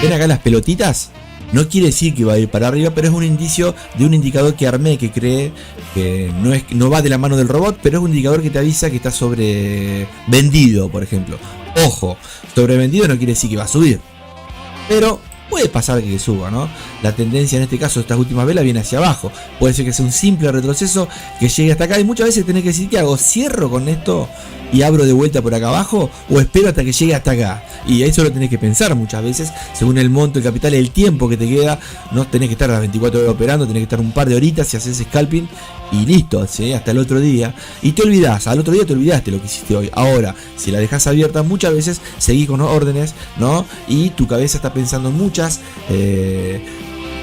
¿Ven acá las pelotitas? No quiere decir que va a ir para arriba, pero es un indicio de un indicador que armé, que cree que no va de la mano del robot, pero es un indicador que te avisa que está sobrevendido, por ejemplo. Ojo, sobrevendido no quiere decir que va a subir, pero puede pasar que suba, ¿no? La tendencia en este caso, estas últimas velas, viene hacia abajo. Puede ser que sea un simple retroceso que llegue hasta acá, y muchas veces tenés que decir, ¿qué hago? ¿Cierro con esto y abro de vuelta por acá abajo? ¿O espero hasta que llegue hasta acá? Y eso lo tenés que pensar muchas veces, según el monto, el capital, el tiempo que te queda. No tenés que estar las 24 horas operando, tenés que estar un par de horitas si haces scalping y listo, ¿sí? Hasta el otro día. Y te olvidás, al otro día te olvidaste lo que hiciste hoy. Ahora, si la dejas abierta, muchas veces seguís con órdenes, ¿no? Y tu cabeza está pensando en muchas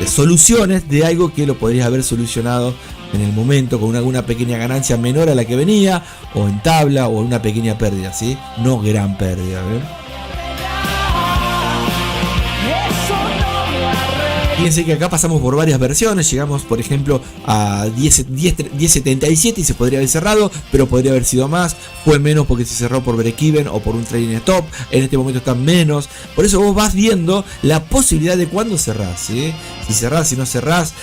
soluciones de algo que lo podrías haber solucionado en el momento con alguna pequeña ganancia menor a la que venía, o en tabla, o una pequeña pérdida, ¿sí? No gran pérdida, ¿ven? Eso no me arregla. Fíjense que acá pasamos por varias versiones, llegamos por ejemplo a 10.77 y se podría haber cerrado, pero podría haber sido más, fue menos porque se cerró por break-even o por un trading stop, en este momento está menos, por eso vos vas viendo la posibilidad de cuándo cerrás, ¿sí? Si cerrás, si no cerrás,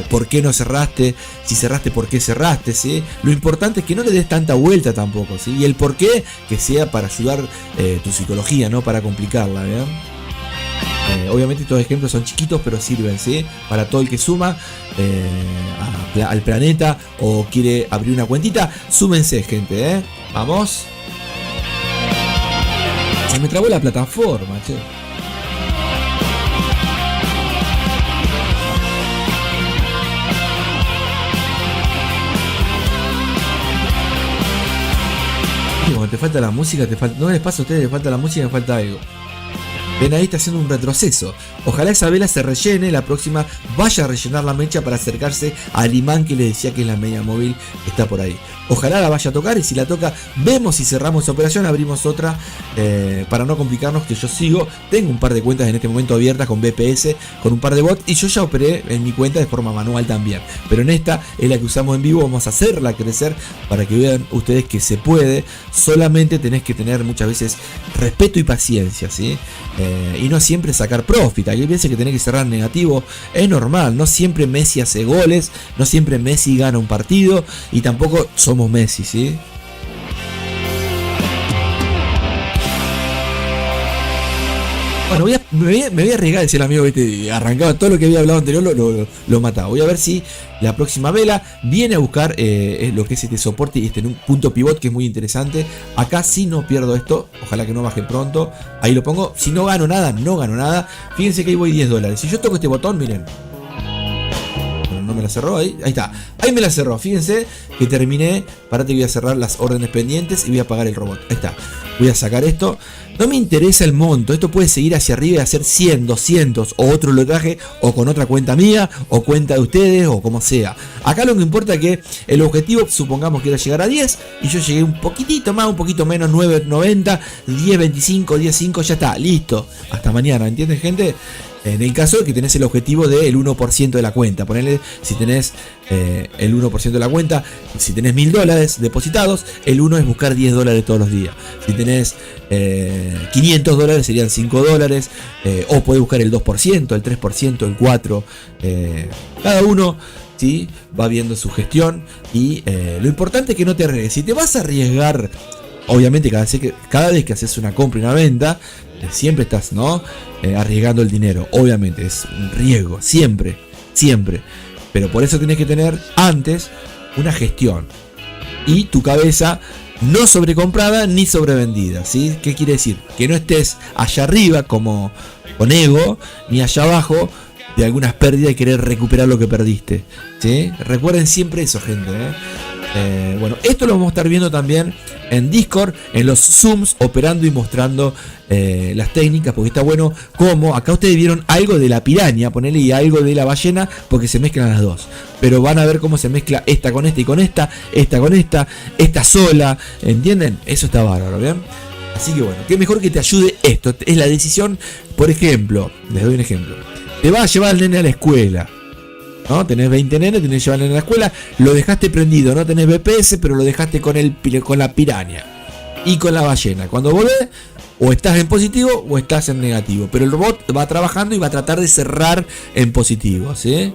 por qué no cerraste, si cerraste, por qué cerraste, ¿sí? Lo importante es que no le des tanta vuelta tampoco, ¿sí? Y el por qué, que sea para ayudar tu psicología, no para complicarla, ¿bien? Obviamente estos ejemplos son chiquitos, pero sirven, ¿sí? Para todo el que suma al planeta o quiere abrir una cuentita. Súmense, gente, ¿eh? Vamos. Se me trabó la plataforma, che. Cuando te falta la música, no les pasa a ustedes, les falta la música, me falta algo. Ven, ahí está haciendo un retroceso. Ojalá esa vela se rellene, la próxima vaya a rellenar la mecha para acercarse al imán que les decía que es la media móvil que está por ahí. Ojalá la vaya a tocar, y si la toca, vemos si cerramos esa operación, abrimos otra para no complicarnos, que yo sigo. Tengo un par de cuentas en este momento abiertas con BPS, con un par de bots, y yo ya operé en mi cuenta de forma manual también. Pero en esta es la que usamos en vivo, vamos a hacerla crecer para que vean ustedes que se puede. Solamente tenés que tener muchas veces respeto y paciencia, ¿sí? Y no siempre sacar profit. Hay veces que tenés que cerrar negativo, es normal. No siempre Messi hace goles, no siempre Messi gana un partido, y tampoco somos Messi, ¿sí? Bueno, me voy a arriesgar, decía el amigo, ¿viste? Arrancaba todo lo que había hablado anterior, lo mataba. Voy a ver si la próxima vela viene a buscar lo que es este soporte y este punto pivot, que es muy interesante. Acá sí no pierdo esto, ojalá que no baje pronto. Ahí lo pongo. Si no gano nada, no gano nada. Fíjense que ahí voy $10. Si yo toco este botón, miren. No me la cerró, ahí está. Ahí me la cerró. Fíjense que terminé. Parate que voy a cerrar las órdenes pendientes y voy a apagar el robot. Ahí está. Voy a sacar esto. No me interesa el monto. Esto puede seguir hacia arriba y hacer 100, 200 o otro lotaje, o con otra cuenta mía o cuenta de ustedes, o como sea. Acá lo que importa es que el objetivo, supongamos que era llegar a 10, y yo llegué un poquitito más, un poquito menos, 9.90, 10.25, 10.5, ya está, listo. Hasta mañana, ¿entienden, gente? En el caso de que tenés el objetivo del 1% de la cuenta, ponele, si tenés el 1% de la cuenta, si tenés $1.000 depositados, el 1 es buscar $10 todos los días. Si tenés $500 serían $5, o podés buscar el 2%, el 3%, el 4%, cada uno, ¿sí? Va viendo su gestión, y lo importante es que no te arriesgues. Si te vas a arriesgar, obviamente cada vez que haces una compra y una venta, siempre estás, ¿no? Arriesgando el dinero. Obviamente es un riesgo, siempre. Pero por eso tenés que tener antes una gestión, y tu cabeza no sobrecomprada ni sobrevendida, ¿sí? ¿Qué quiere decir? Que no estés allá arriba como con ego, ni allá abajo de algunas pérdidas y querer recuperar lo que perdiste, ¿sí? Recuerden siempre eso, gente, bueno, esto lo vamos a estar viendo también en Discord, en los Zooms, operando y mostrando las técnicas, porque está bueno como acá ustedes vieron algo de la piraña, ponele, y algo de la ballena, porque se mezclan las dos. Pero van a ver cómo se mezcla esta con esta y con esta con esta sola, ¿entienden? Eso está bárbaro, ¿bien? Así que bueno, qué mejor que te ayude esto. Es la decisión, por ejemplo, les doy un ejemplo. Te vas a llevar al nene a la escuela. ¿no? Tenés 20 nenes, tenés que llevarlo en la escuela, lo dejaste prendido, no tenés BPS, pero lo dejaste con la piraña y con la ballena. Cuando volvés, o estás en positivo o estás en negativo, pero el robot va trabajando y va a tratar de cerrar en positivo, ¿sí?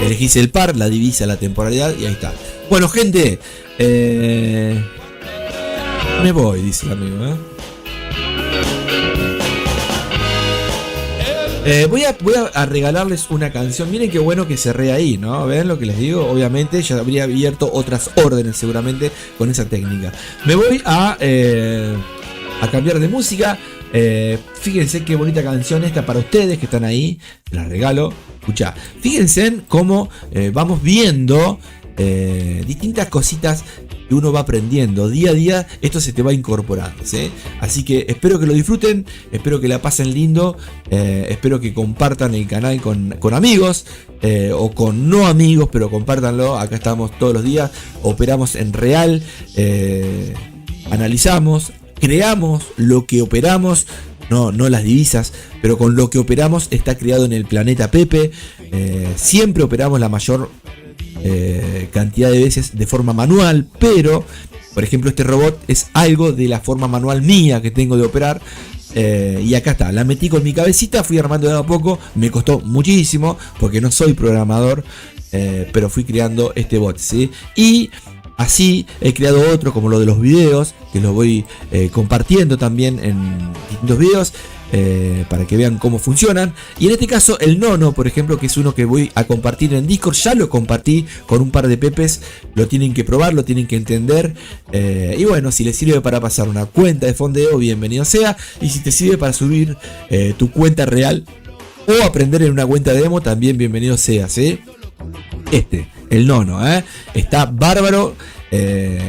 Elegís el par, la divisa, la temporalidad y ahí está. Bueno, gente, me voy, dice el amigo, voy a regalarles una canción. Miren qué bueno que cerré ahí, ¿no? ¿Ven lo que les digo? Obviamente ya habría abierto otras órdenes seguramente con esa técnica. Me voy a cambiar de música. Fíjense qué bonita canción esta para ustedes que están ahí. La regalo. Escuchá. Fíjense en cómo vamos viendo distintas cositas que uno va aprendiendo día a día. Esto se te va incorporando, ¿sí? Así que espero que lo disfruten, espero que la pasen lindo, espero que compartan el canal con amigos o con no amigos, pero compártanlo. Acá estamos todos los días, operamos en real, analizamos, creamos lo que operamos. No las divisas, pero con lo que operamos está creado en el planeta Pepe. Siempre operamos la mayor cantidad de veces de forma manual, pero por ejemplo este robot es algo de la forma manual mía que tengo de operar. Y acá está, la metí con mi cabecita, fui armando de a poco, me costó muchísimo porque no soy programador, pero fui creando este bot, ¿sí? Y así he creado otro como lo de los videos, que los voy compartiendo también en distintos videos para que vean cómo funcionan. Y en este caso el Nono, por ejemplo, que es uno que voy a compartir en Discord, ya lo compartí con un par de pepes, lo tienen que probar, lo tienen que entender. Y bueno, si les sirve para pasar una cuenta de fondeo, bienvenido sea. Y si te sirve para subir tu cuenta real o aprender en una cuenta demo, también bienvenido sea, ¿sí? El Nono, está bárbaro.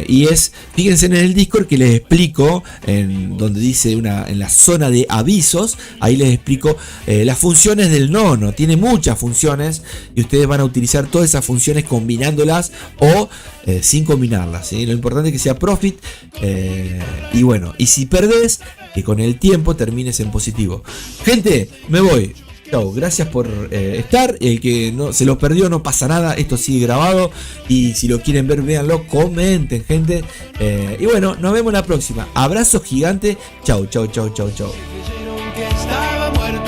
Y es, fíjense en el Discord que les explico, en donde dice en la zona de avisos, ahí les explico las funciones del Nono. Tiene muchas funciones y ustedes van a utilizar todas esas funciones combinándolas o sin combinarlas, ¿sí? Lo importante es que sea profit, y bueno, y si perdés, que con el tiempo termines en positivo. Gente, me voy. Chau, gracias por estar. El que no se lo perdió, no pasa nada. Esto sigue grabado. Y si lo quieren ver, véanlo. Comenten, gente. Y bueno, nos vemos la próxima. Abrazo gigante. Chau, chau, chau, chau, chau. Dijeron que estaba muerto.